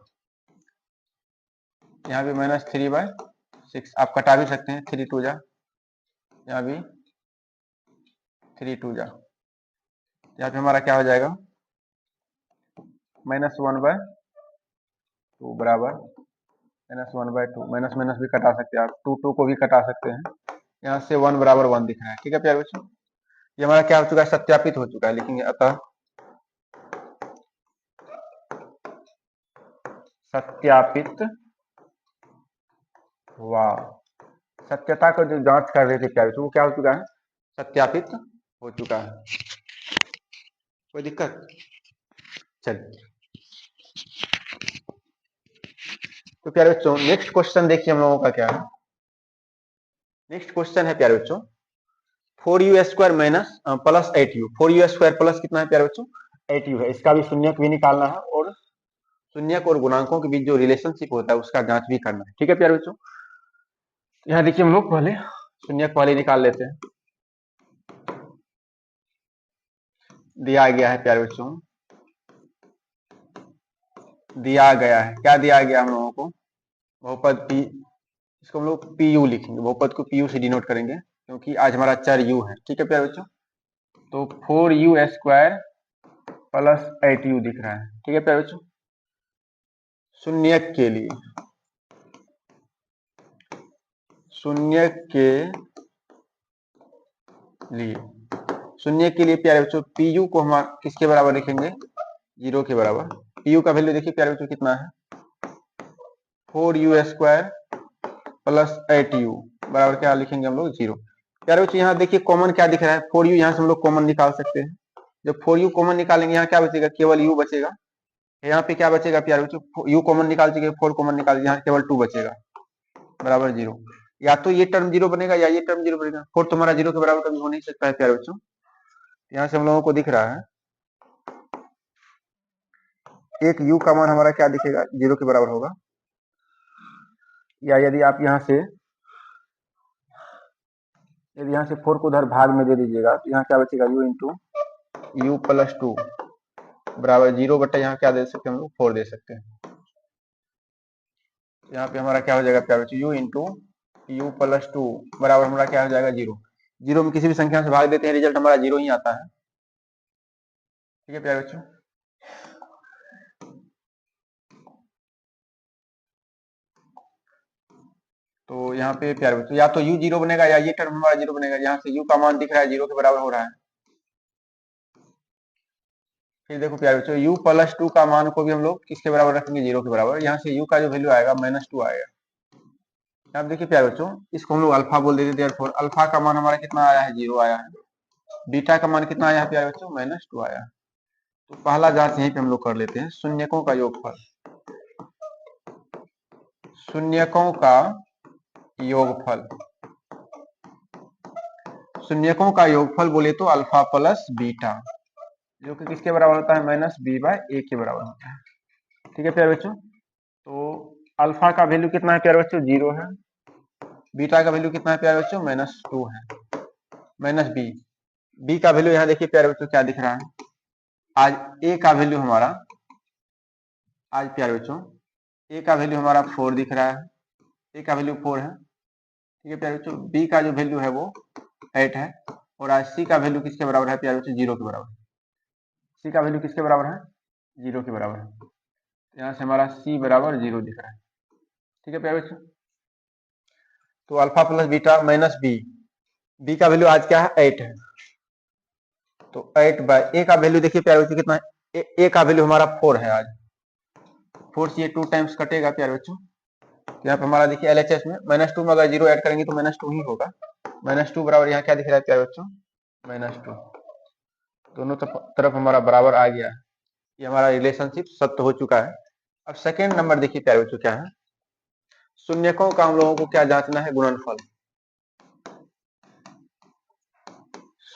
यहाँ भी -3/6 आप कटा भी सकते हैं, 3 2 जा, यहाँ भी 3 2 जा, यहाँ पे हमारा क्या हो जाएगा -1/2 बराबर -1/2, माइनस माइनस भी कटा सकते हैं आप, 2 2 को भी कटा सकते हैं, यहाँ से 1 बराबर 1 दिख रहा है। ठीक है प्यारे बच्चों, ये हमारा क्या हो चुका है सत्यापित हो चुका है, लिखेंगे अतः सत्यापित हुआ। सत्यता को जो जांच कर रहे थे प्यारे बच्चों वो क्या हो चुका है सत्यापित हो चुका है। कोई दिक्कत, चलिए तो प्यारे बच्चों नेक्स्ट क्वेश्चन देखिए हम लोगों का क्या है। नेक्स्ट क्वेश्चन है प्यारे बच्चों 4u² minus plus 8u, 4u² plus कितना है प्यारे बच्चों 8u है, इसका भी शून्यक भी निकालना है और शून्यक और गुणांकों के बीच जो रिलेशनशिप होता है उसका जांच भी करना है। ठीक है प्यारे बच्चों, यहाँ देखिए हम लोग पहले शून्यक वाले निकाल लेते हैं। दिया गया है प्यारे बच्चों, दिया गया है, क्या दिया गया हम लोगों को बहुपद p, इसको हम लोग PU लिखेंगे, बहुपद को PU से डिनोट करेंगे क्योंकि आज हमारा चर u है। ठीक है प्यारे बच्चों, तो 4u² प्लस 8u दिख रहा है। ठीक है प्यारे बच्चों, शून्यक के लिए, शून्यक के लिए, शून्यक के लिए प्यारे बच्चों PU को हम किसके बराबर लिखेंगे 0 के बराबर। PU का वैल्यू देखिए प्यारे बच्चों कितना है 4u² प्लस 8u बराबर क्या लिखेंगे हम लोग 0। प्यारे बच्चों यहाँ देखिए कॉमन क्या दिख रहा है 4u, यहाँ से हम लोग कॉमन निकाल सकते हैं। जब 4u कॉमन निकालेंगे यहाँ क्या बचेगा केवल u बचेगा, यहाँ पे क्या बचेगा प्यारे बच्चों u कॉमन निकाल चुके 4 कॉमन निकाल, यहाँ केवल 2 बचेगा बराबर 0। या तो ये टर्म 0 बनेगा या ये टर्म 0 बनेगा, 4 तुम्हारा 0 के बराबर कभी हो नहीं सकता है प्यारे बच्चों। यहाँ से हम लोगों को दिख रहा है एक u का मान हमारा क्या दिखेगा 0 के बराबर होगा, या यदि आप यहाँ से 4 को उधर भाग में दे दीजिएगा तो यहाँ क्या बचेगा u इंटू u प्लस 2 बराबर 0 बट्टा यहाँ क्या दे सकते हैं हम लोग 4 दे सकते हैं। यहाँ पे हमारा क्या हो जाएगा प्यारे बच्चों u इंटू u प्लस 2 बराबर हमारा क्या हो जाएगा 0। 0 में किसी भी संख्या से भाग देते हैं रिजल्ट हमारा 0 ही आता है। ठीक है प्यारे बच्चों, तो यहाँ पे प्यारे बच्चों या तो u 0 बनेगा या ये टर्म हमारा 0 बनेगा। यहाँ से u का मान दिख रहा है 0 के बराबर हो रहा है। फिर देखो प्यारे बच्चों u प्लस 2 का मान को भी हम लोग किसके बराबर रखेंगे 0 के बराबर। यहाँ से u का जो वैल्यू आएगा -2 आएगा। अब देखिए प्यारे बच्चों इसको हम लोग अल्फा बोल देते हैं, देयरफॉर अल्फा का मान हमारा कितना आया है 0 आया है, बीटा का मान कितना आया है प्यारे बच्चों -2 आया है। तो पहला जांच यहीं पे हम लोग कर लेते हैं, शून्यकों का योगफल, शून्यकों का योगफल, शून्यकों का योगफल बोले तो अल्फा प्लस बीटा जो कि किसके बराबर होता है -b/a के बराबर होता है। ठीक है प्यारे बच्चों, तो अल्फा का वैल्यू कितना है प्यारे बच्चों 0 है, बीटा का वैल्यू कितना है प्यारे बच्चों -2 है, -b, b का वैल्यू यहाँ देखिए प्यारे बच्चों क्या दिख रहा है आज a का वैल्यू हमारा, आज प्यारे बच्चों a का वैल्यू हमारा 4 दिख रहा है, a का वैल्यू 4 है। ठीक है प्यारे बच्चों, b का जो वैल्यू है वो 8 है, और आज c का वैल्यू किसके बराबर है प्यारे बच्चों 0 के बराबर। c का वैल्यू किसके बराबर है 0 के बराबर है। यहाँ से हमारा c बराबर 0 दिख रहा है। ठीक है प्यारे बच्चों, तो alpha plus beta minus B का वैल्यू आज क्या है 8 है, तो 8 बाय ए का वैल्यू देखिए प्यारे बच्चों कितना है, ए का वैल्यू हमारा 4 है आज, 4 से ये 2 टाइम्स कटेगा प्यारे बच्चों, तो यहाँ पे हमारा देखिए एलएचएस में -2 में अगर 0 ऐड करेंगे तो -2 ही होगा, -2 बराबर यहाँ क्या दिख रहा है प्यारे बच्चों -2, दोनों तरफ हमारा बराबर आ गया है, ये हमारा रिलेशनशिप सत्य हो चुका है। अब सेकेंड नंबर देखिए प्यारे बच्चों क्या है, शून्यकों का हम लोगों को क्या जांचना है, गुणनफल।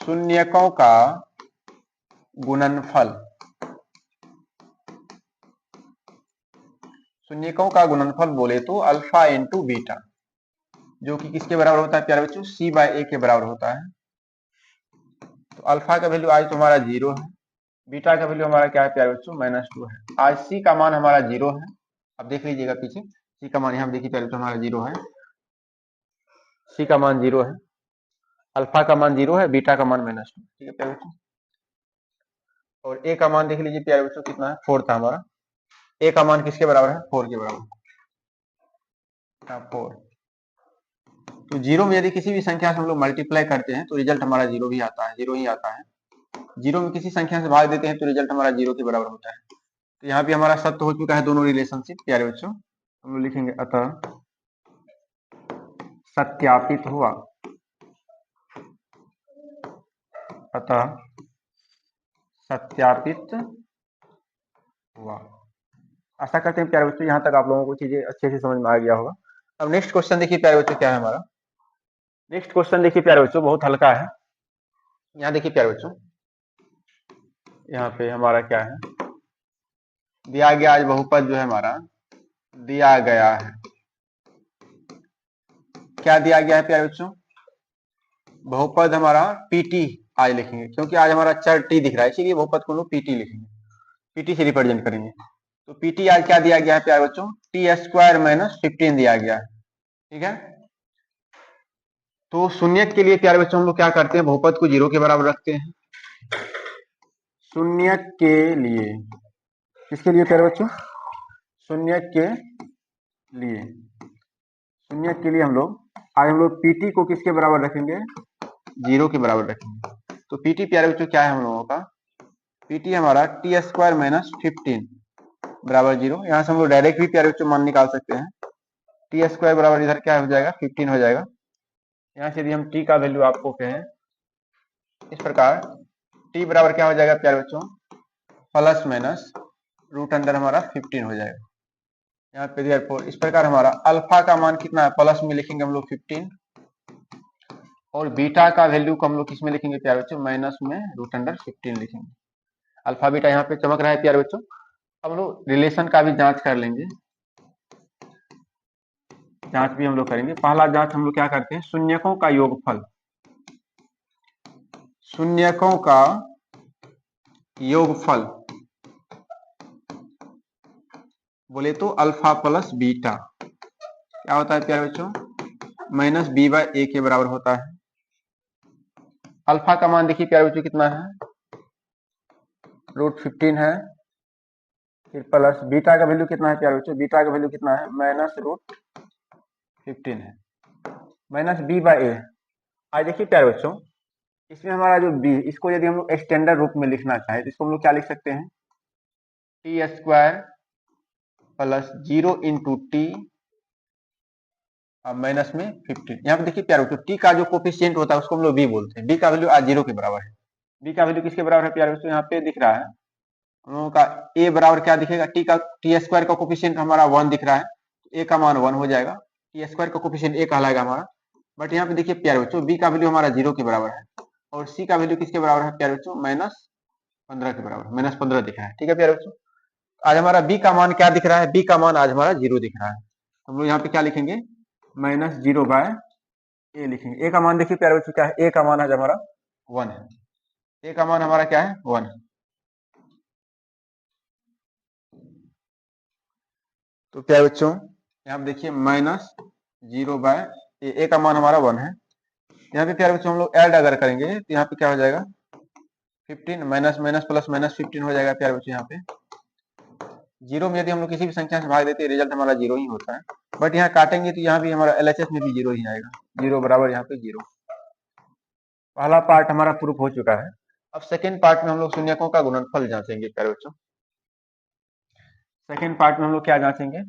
शून्यकों का गुणनफल, शून्यकों का गुणनफल बोले तो अल्फा इंटू बीटा, जो कि किसके बराबर होता है प्यारे बच्चों, c बाय ए के बराबर होता है। तो अल्फा का वैल्यू आज तुम्हारा 0 है, बीटा का वैल्यू हमारा क्या है प्यारे बच्चों -2 है, आज c का मान हमारा 0 है। अब देख लीजिएगा पीछे, c का मान यहाँ देखिए प्यारे बच्चों हमारा 0 है, c का मान 0 है, अल्फा का मान 0 है, बीटा का मान -2, ठीक है प्यारे बच्चों। और a का मान देख लीजिए प्यारे बच्चों कितना है, 4 था हमारा, a का मान किसके बराबर है, 4 के बराबर, 4। तो 0 में यदि किसी भी संख्या से हम लोग मल्टीप्लाई करते हैं तो रिजल्ट हमारा 0 भी आता है, 0 ही आता है। 0 में किसी संख्या से भाग देते हैं तो रिजल्ट हमारा 0 के बराबर होता है। तो यहाँ पे हमारा सत्य हो चुका है दोनों रिलेशनशिप प्यारे बच्चों, हम लोग लिखेंगे अतः सत्यापित हुआ, अतः सत्यापित हुआ। आशा करते हैं प्यारे बच्चों यहाँ तक आप लोगों को चीजें अच्छे से समझ में आ गया होगा। अब नेक्स्ट क्वेश्चन देखिए प्यारे बच्चों क्या है हमारा, नेक्स्ट क्वेश्चन देखिए प्यारे बच्चों बहुत हल्का है। यहाँ देखिए प्यारे बच्चों, यहाँ पे हमारा क्या है, दिया गया आज बहुपद जो है हमारा दिया गया है, क्या दिया गया है प्यारे बच्चों, बहुपद हमारा पीटी आज लिखेंगे, क्योंकि आज हमारा चर टी दिख रहा है इसीलिए बहुपद को हम लोग पीटी लिखेंगे, पीटी से रिप्रेजेंट करेंगे। तो पीटी आज क्या दिया गया है प्यारे बच्चों, t² - 15 दिया गया है, ठीक है। तो शून्यक के लिए प्यारे बच्चों हम लोग क्या करते हैं, बहुपद को 0 के बराबर रखते हैं। शून्यक के लिए, किसके लिए प्यारे बच्चों, शून्यक के लिए, शून्यक के लिए हम लोग पीटी को किसके बराबर रखेंगे, 0 के बराबर रखेंगे। तो पीटी प्यारे बच्चों क्या है हम लोगों का, पीटी हमारा t² - 15 बराबर 0, यहाँ से हम लोग डायरेक्ट भी प्यारे बच्चों मान निकाल सकते हैं, t² बराबर इधर क्या हो जाएगा 15 हो जाएगा। यहाँ से यदि हम t का वैल्यू आपको कहें इस प्रकार, t बराबर क्या हो जाएगा प्यारे बच्चों, प्लस माइनस रूट अंडर हमारा 15 हो जाएगा। यहाँ पे therefore इस प्रकार हमारा अल्फा का मान कितना है, प्लस में लिखेंगे हम लोग 15, और बीटा का वैल्यू को हम लोग किसमें लिखेंगे प्यारे बच्चों, माइनस में रूट अंडर 15 लिखेंगे। अल्फा बीटा यहाँ पे चमक रहा है प्यारे बच्चों। अब लोग रिलेशन का भी जांच कर लेंगे, जांच भी हम लोग करेंगे। पहला जांच हम लोग क्या करते हैं, शून्यकों का योगफल, शून्यकों का योगफल बोले तो अल्फा प्लस बीटा क्या होता है प्यारे बच्चों, -b/a के बराबर होता है। अल्फा का मान देखिए प्यारे बच्चों कितना है, √15 है, फिर प्लस बीटा का वैल्यू कितना है प्यारे बच्चों, बीटा का वैल्यू कितना है -√15 है, -b/a। आज देखिए प्यारे बच्चों, इसमें हमारा जो b, इसको यदि हम लोग स्टैंडर्ड रूप में लिखना चाहें तो इसको हम लोग क्या लिख सकते हैं, t² + 0 × t माइनस में 15। यहाँ पे देखिए प्यारे बच्चों, टी का जो कोफिशिएंट होता है उसको हम लोग बी बोलते हैं, बी का वैल्यू आज 0 के बराबर है। बी का वैल्यू किसके बराबर है प्यारे बच्चों, यहाँ पे दिख रहा है हम लोगों का ए बराबर क्या दिखेगा, t² का कोफिशिएंट हमारा 1 दिख रहा है, ए का मान 1 हो जाएगा, t² का कोफिशिएंट ए कहलाएगा हमारा। बट यहाँ पे देखिए प्यारे बच्चों, बी का वैल्यू हमारा 0 के बराबर है, और सी का वैल्यू किसके बराबर है प्यारे बच्चों, -15 के बराबर, -15 दिख रहा है, ठीक है प्यारे बच्चों। आज हमारा बी का मान क्या दिख रहा है, बी का मान आज हमारा 0 दिख रहा है, हम लोग यहाँ पे क्या लिखेंगे, -0/a लिखेंगे। ए का मान देखिए प्यारे बच्चों क्या है, ए का मान आज हमारा 1 है, ए का मान हमारा क्या है 1 है। तो प्यारे बच्चों यहाँ पे देखिए -0/a, ए का मान हमारा 1 है। यहाँ पे प्यारे बच्चों हम लोग ऐड अगर करेंगे तो यहाँ पे क्या हो जाएगा, 15 माइनस माइनस प्लस -15 हो जाएगा प्यारे बच्चों यहाँ पे। जीरो में यदि हम लोग किसी भी संख्या से भाग देते हैं रिजल्ट हमारा जीरो ही होता है, बट यहाँ काटेंगे तो यहाँ भी हमारा एलएचएस में भी जीरो ही आएगा, जीरो बराबर यहाँ पे जीरो। पहला पार्ट हमारा प्रूफ हो चुका है। अब सेकेंड पार्ट में हम लोग शून्यकों का गुणनफल जांचेंगे प्यारे बच्चों। सेकेंड पार्ट में हम लोग क्या जांचेंगे?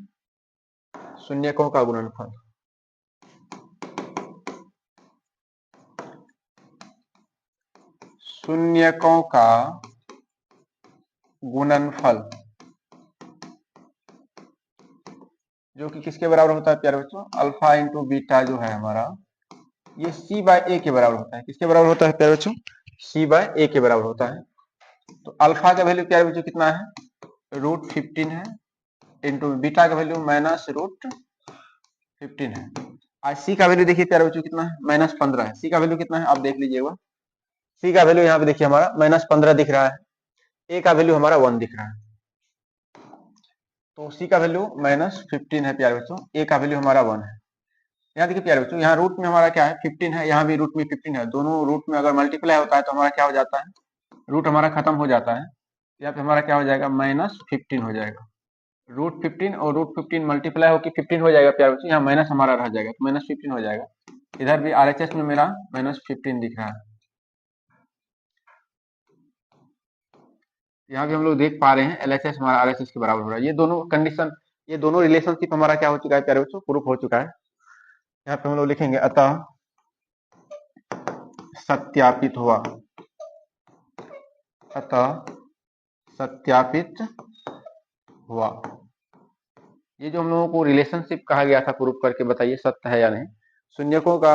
शून्यकों का गुणनफल। शून्यकों का गुणनफल जो कि किसके बराबर होता है प्यारे बच्चों? अल्फा इंटू बीटा जो है हमारा, ये सी बाय ए के बराबर होता है। किसके बराबर होता है प्यारे बच्चों? सी बाय ए के बराबर होता है। तो अल्फा का वैल्यू प्यारे बच्चों कितना है? √15 है, इंटू बीटा का वैल्यू -√15 है। आज सी का वैल्यू देखिए प्यारे बच्चों कितना है? -15 है। सी का वैल्यू कितना है आप देख लीजिएगा। सी का वैल्यू यहाँ पे देखिए हमारा -15 दिख रहा है, ए का वैल्यू हमारा 1 दिख रहा है। तो सी का वैल्यू -15 है प्यारे बच्चों, ए का वैल्यू हमारा 1 है। यहाँ देखिए प्यारे बच्चों, यहाँ रूट में हमारा क्या है? 15 है, यहाँ भी रूट में 15 है। दोनों रूट में अगर मल्टीप्लाई होता है तो हमारा क्या हो जाता है? रूट हमारा खत्म हो जाता है। यहाँ पे हमारा क्या हो जाएगा? -15 हो जाएगा। √15 और √15 मल्टीप्लाई होकर 15 हो जाएगा प्यारे बच्चों, यहाँ माइनस हमारा रह जाएगा तो -15 हो जाएगा। इधर भी आरएचएस में मेरा -15 दिख रहा है। यहाँ भी हम लोग देख पा रहे हैं एलएचएस हमारा आरएचएस के बराबर हो रहा है। ये दोनों कंडीशन, ये दोनों रिलेशनशिप हमारा क्या हो चुका है प्यारे बच्चों? प्रूफ हो चुका है। यहाँ पे हम लोग लिखेंगे अतः सत्यापित हुआ, अतः सत्यापित हुआ। ये जो हम लोगों को रिलेशनशिप कहा गया था प्रूफ करके बताइए सत्य है या नहीं। शून्यकों का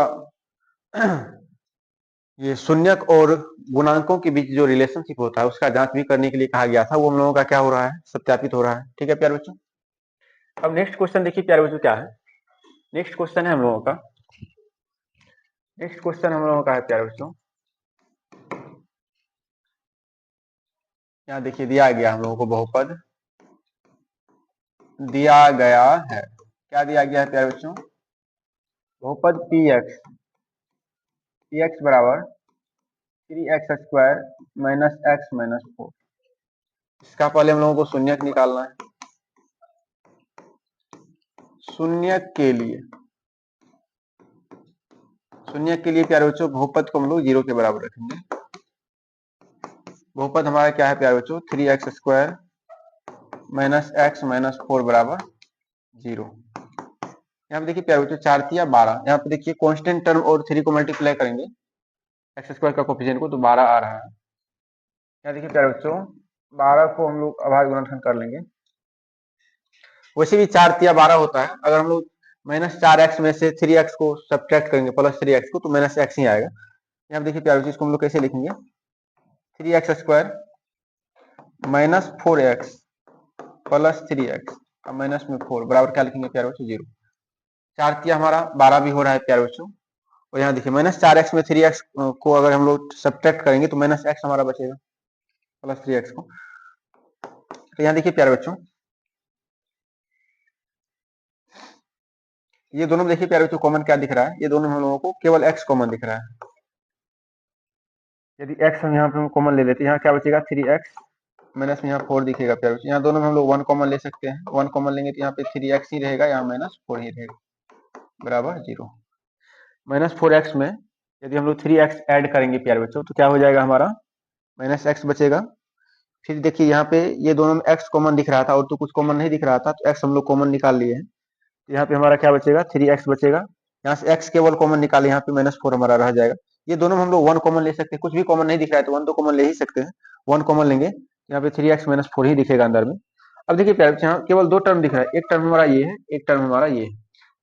ये शून्यक और गुणांकों के बीच जो रिलेशनशिप होता है उसका जांच भी करने के लिए कहा गया था, वो हम लोगों का क्या हो रहा है? सत्यापित हो रहा है। ठीक है प्यारे बच्चों। अब नेक्स्ट क्वेश्चन देखिए प्यारे बच्चों क्या है। नेक्स्ट क्वेश्चन है हम लोगों का, नेक्स्ट क्वेश्चन हम लोगों का है प्यारे बच्चों, यहाँ देखिए दिया गया हम लोगों को बहुपद दिया गया है। क्या दिया गया है प्यारे बच्चों? बहुपद px बराबर 3x² - x - 4। इसका पहले हम लोगों को शून्यक निकालना है। शून्यक के लिए प्यारे बच्चों बहुपद को हम लोग 0 के बराबर रखेंगे। बहुपद हमारा क्या है प्यारे बच्चों? 3x² - x - 4 बराबर 0। यहाँ पे देखिए प्यारे बच्चों 4 या 12, यहाँ पे देखिए कांस्टेंट टर्म और 3 को मल्टीप्लाई करेंगे x² का कोफिशिएंट को तो 12 आ रहा है। यहाँ देखिए प्यारे बच्चों 12 को हम लोग अभाज्य गुणनखंड कर लेंगे। वैसे भी 4 या 12 होता है, अगर हम लोग -4x में से 3x को सब्ट्रैक्ट करेंगे +3x को तो -x ही आएगा। यहाँ पे देखिए प्यारे बच्चों इसको हम लोग कैसे लिखेंगे? 3x² - 4x + 3x और माइनस में 4 बराबर क्या लिखेंगे प्यारे बच्चों? 0। 4 तिया हमारा 12 भी हो रहा है प्यारे बच्चों। और यहाँ देखिए -4x में 3x को अगर हम लोग सब्ट्रैक्ट करेंगे तो -x हमारा बचेगा +3x को। तो यहाँ देखिए प्यारे बच्चों ये दोनों देखिए प्यारे बच्चों कॉमन क्या दिख रहा है? ये दोनों हम लोगों को केवल x कॉमन दिख रहा है। यदि x हम यहाँ पे कॉमन ले लेते हैं, यहाँ क्या बचेगा? 3x माइनस में यहाँ 4 दिखेगा प्यारे बच्चों। यहाँ दोनों में हम लोग 1 कॉमन ले सकते हैं, 1 कॉमन लेंगे तो यहाँ पे 3x ही रहेगा, यहाँ -4 ही रहेगा बराबर 0। -4x में यदि हम लोग 3x ऐड करेंगे प्यारे बच्चों तो क्या हो जाएगा हमारा? -x बचेगा। फिर देखिए यहाँ पे ये दोनों में x कॉमन दिख रहा था और तो कुछ कॉमन नहीं दिख रहा था, तो x हम लोग कॉमन निकाल लिए हैं। तो यहाँ पे हमारा क्या बचेगा? 3x बचेगा। यहाँ से x केवल कॉमन निकाले, यहाँ पे -4 हमारा रह जाएगा। ये दोनों में हम लोग 1 कॉमन ले सकते हैं, कुछ भी कॉमन नहीं दिख रहा है तो 1 तो कॉमन ले ही सकते हैं। 1 कॉमन लेंगे, यहाँ पे 3x - 4 ही दिखेगा अंदर में। अब देखिए प्यारे बच्चों यहाँ केवल 2 टर्म दिख रहा है, एक टर्म हमारा ये है, एक टर्म हमारा ये है।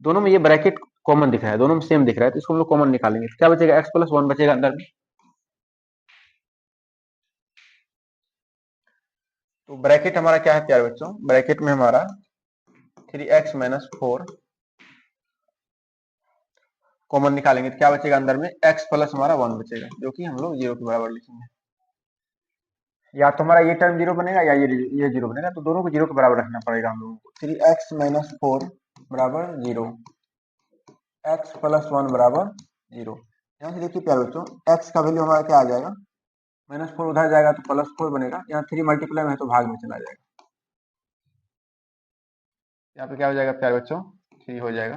दोनों में ये ब्रैकेट कॉमन दिख रहा है, दोनों में सेम दिख रहा है, तो इसको हम लोग कॉमन निकालेंगे। क्या बचेगा? x + 1 बचेगा अंदर में। तो ब्रैकेट हमारा क्या है प्यारे बच्चों? ब्रैकेट में हमारा 3x - 4 कॉमन निकालेंगे तो क्या बचेगा अंदर में? x + हमारा 1 बचेगा, जो कि हम लोग 0 के बराबर लिखेंगे। या तो हमारा ये टर्म 0 बनेगा या ये 0 बनेगा, तो दोनों को 0 के बराबर रखना पड़ेगा हम लोगों को। 3x - 4 बराबर 0, x + 1 बराबर 0। यहाँ से देखिए प्यारे बच्चों x का वैल्यू हमारा क्या आ जाएगा? -4 उधर जाएगा तो +4 बनेगा, यहाँ 3 मल्टीप्लाई में है तो भाग में चला जाएगा। यहाँ पे क्या हो जाएगा प्यारे बच्चों, 3 हो जाएगा।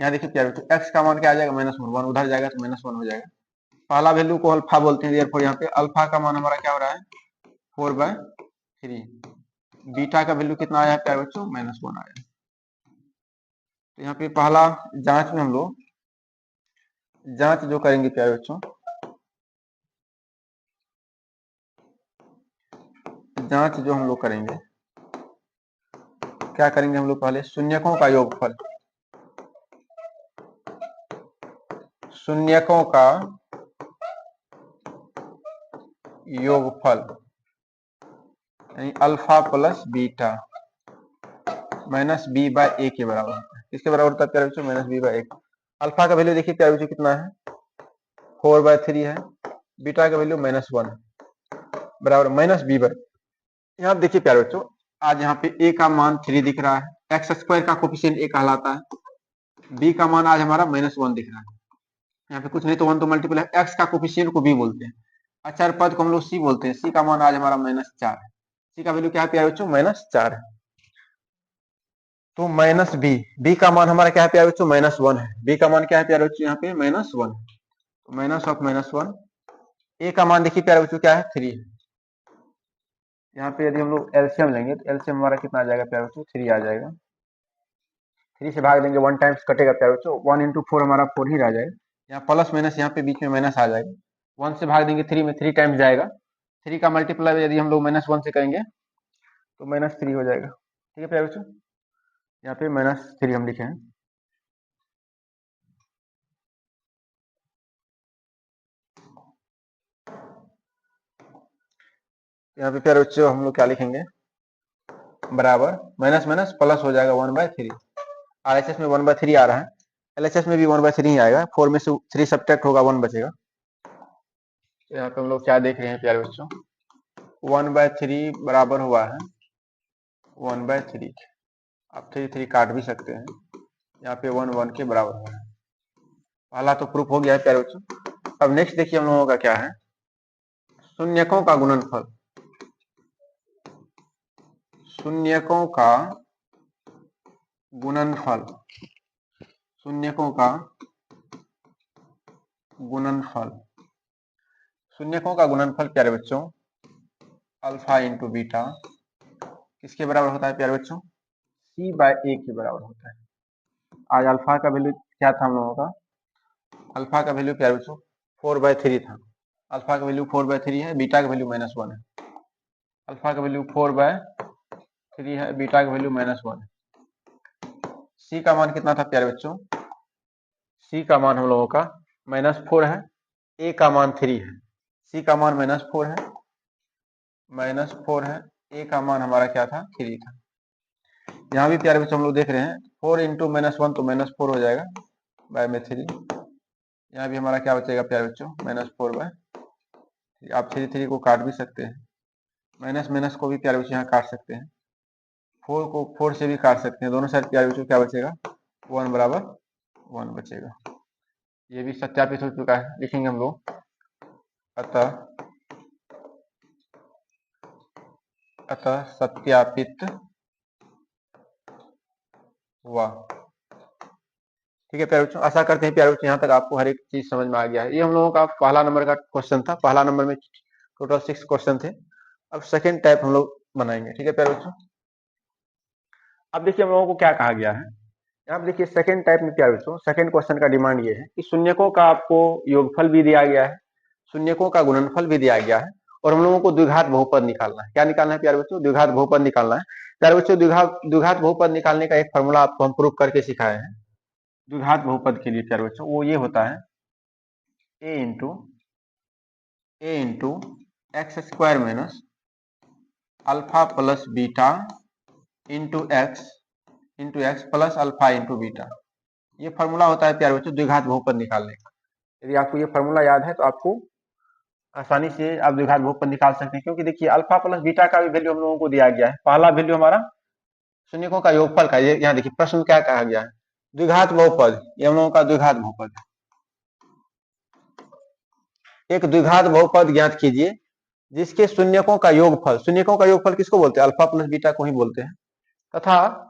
यहाँ देखिए प्यारे बच्चों, x का मान क्या आ जाएगा -1, उधर जाएगा तो -1 हो जाएगा। पहला वैल्यू को अल्फा बोलते हैं, देयरफॉर यहाँ पे अल्फा का मान हमारा क्या हो रहा है 4/3। बीटा का वैल्यू कितना आया है प्यारे बच्चों, -1 आया। तो यहाँ पे पहला जांच में हम लोग जांच जो करेंगे प्यारे बच्चों, जांच जो हम लोग करेंगे, क्या करेंगे हम लोग, पहले शून्यकों का योगफल, शून्यकों का योगफल यानी अल्फा प्लस बीटा -b/a के बराबर होता है। किसके बराबर होता है प्यारे बच्चों, -b/a। अल्फा का वैल्यू देखिए प्यारे बच्चों कितना है 4/3 है, बीटा का वैल्यू -1 बराबर -b/। यहाँ देखिए प्यारे बच्चों, आज यहाँ पे a का मान 3 दिख रहा है, x² का कोफिशिएंट a कहलाता है, b का मान आज हमारा -1 दिख रहा है। यहाँ पे कुछ नहीं तो 1 तो मल्टीपल है, x का कोफिशिएंट को b बोलते हैं, अचर पद को हम लोग c बोलते हैं, c का मान आज हमारा -4 है, c का वैल्यू क्या है प्यारे बच्चों, -4 है। तो -b का मान हमारा क्या है प्यारे बच्चों, -1 है, b का मान क्या है प्यारे बच्चों यहाँ पे -1, तो -(-1) a का मान देखिए प्यारे बच्चों क्या है 3 है। यहाँ पे यदि हम लोग एलसीएम लेंगे तो एलसीएम हमारा कितना आ जाएगा प्यारे बच्चों, 3 आ जाएगा। 3 से भाग देंगे 1 टाइम्स कटेगा प्यारे बच्चों, 1 × 4 हमारा 4 ही रह जाएगा। यहाँ प्लस माइनस यहाँ पे बीच में माइनस आ जाएगा, 1 से भाग देंगे 3 में, 3 टाइम्स जाएगा, 3 का मल्टीप्लाई यदि हम लोग -1 से करेंगे तो -3 हो जाएगा। ठीक है प्यारे बच्चों, यहाँ पे -3 हम लिखे हैं। यहाँ पे प्यारे बच्चों हम लोग क्या लिखेंगे, बराबर माइनस माइनस प्लस हो जाएगा 1/3। आरएचएस में 1/3 आ रहा है, एलएचएस में भी 1/3 ही आएगा, 4 में से 3 सब्ट्रैक्ट होगा 1 बचेगा। तो यहाँ पे हम लोग क्या देख रहे हैं प्यारे बच्चों, 1/3 बराबर हुआ है 1/3। आप 3 काट भी सकते हैं, यहाँ पे 1 1 के बराबर हुआ है। पहला तो प्रूफ हो गया है प्यारे बच्चों। अब नेक्स्ट देखिए हम लोगों का क्या है, शून्यकों का गुणनफल, शून्यकों का गुणनफल, शून्यकों का गुणनफल, शून्यकों का गुणनफल प्यारे बच्चों अल्फा इंटू बीटा किसके बराबर होता है प्यारे बच्चों, c/a के बराबर होता है। आज अल्फा का वैल्यू क्या था हम लोगों का, अल्फा का वैल्यू प्यारे बच्चों 4/3 था, अल्फा का वैल्यू 4/3 है, बीटा का वैल्यू -1 है। अल्फा का वैल्यू 4/3 है, बीटा का वैल्यू -1 है। c का मान कितना था प्यारे बच्चों, c का मान हम लोगों का -4 है, a का मान 3 है, c का मान -4 है, -4 है, a का मान हमारा क्या था 3 था। यहाँ भी प्यारे बच्चों हम लोग देख रहे हैं 4 × -1 तो -4 हो जाएगा में 3। यहाँ भी हमारा क्या बचेगा प्यारे बच्चों, -4/3। आप 3 को काट भी सकते हैं, माइनस को भी प्यारे बच्चों यहाँ काट सकते हैं, 4 को 4 से भी काट सकते हैं, दोनों साइड प्यारे बच्चों क्या बचेगा 1 बराबर 1 बचेगा। ये भी सत्यापित हो चुका है, लिखेंगे हम लोग अतः सत्यापित हुआ। ठीक है प्यारे बच्चों, आशा करते हैं प्यारे बच्चों यहाँ तक आपको हर एक चीज समझ में आ गया है। ये हम लोगों का पहला नंबर का क्वेश्चन था, पहला नंबर में टोटल 6 क्वेश्चन थे। अब सेकंड टाइप हम लोग बनाएंगे। ठीक है प्यारे बच्चों, अब देखिए हम लोगों को क्या कहा गया है, यहाँ देखिए सेकंड टाइप में प्यारे बच्चों सेकंड क्वेश्चन का डिमांड ये है कि शून्यकों का आपको योगफल भी दिया गया है, शून्यकों का गुणनफल भी दिया गया है, और हम लोगों को द्विघात बहुपद निकालना है। क्या निकालना है प्यारे बच्चों, द्विघात बहुपद निकालना है। प्यारे बच्चों द्विघात बहुपद निकालने का एक फॉर्मूला आपको हम प्रूव करके सिखाए हैं। द्विघात बहुपद के लिए प्यारे बच्चों वो ये होता है a into x² minus alpha plus beta into x plus alpha into beta. ये फॉर्मूला होता है प्यारे बच्चों द्विघात बहुपद निकालने का। यदि आपको ये फॉर्मूला याद है तो आपको आसानी से आप द्विघात बहुपद निकाल सकते हैं, क्योंकि देखिए अल्फा प्लस बीटा का भी वैल्यू हम लोगों को दिया गया है। पहला वैल्यू हमारा शून्यकों का योगफल का, ये यहाँ देखिए प्रश्न क्या कहा गया है, द्विघात बहुपद, ये हम लोगों का द्विघात बहुपद है। एक द्विघात बहुपद ज्ञात कीजिए जिसके शून्यकों का योगफल, शून्यकों का योगफल किसको बोलते हैं, अल्फा प्लस बीटा को ही बोलते हैं। तथा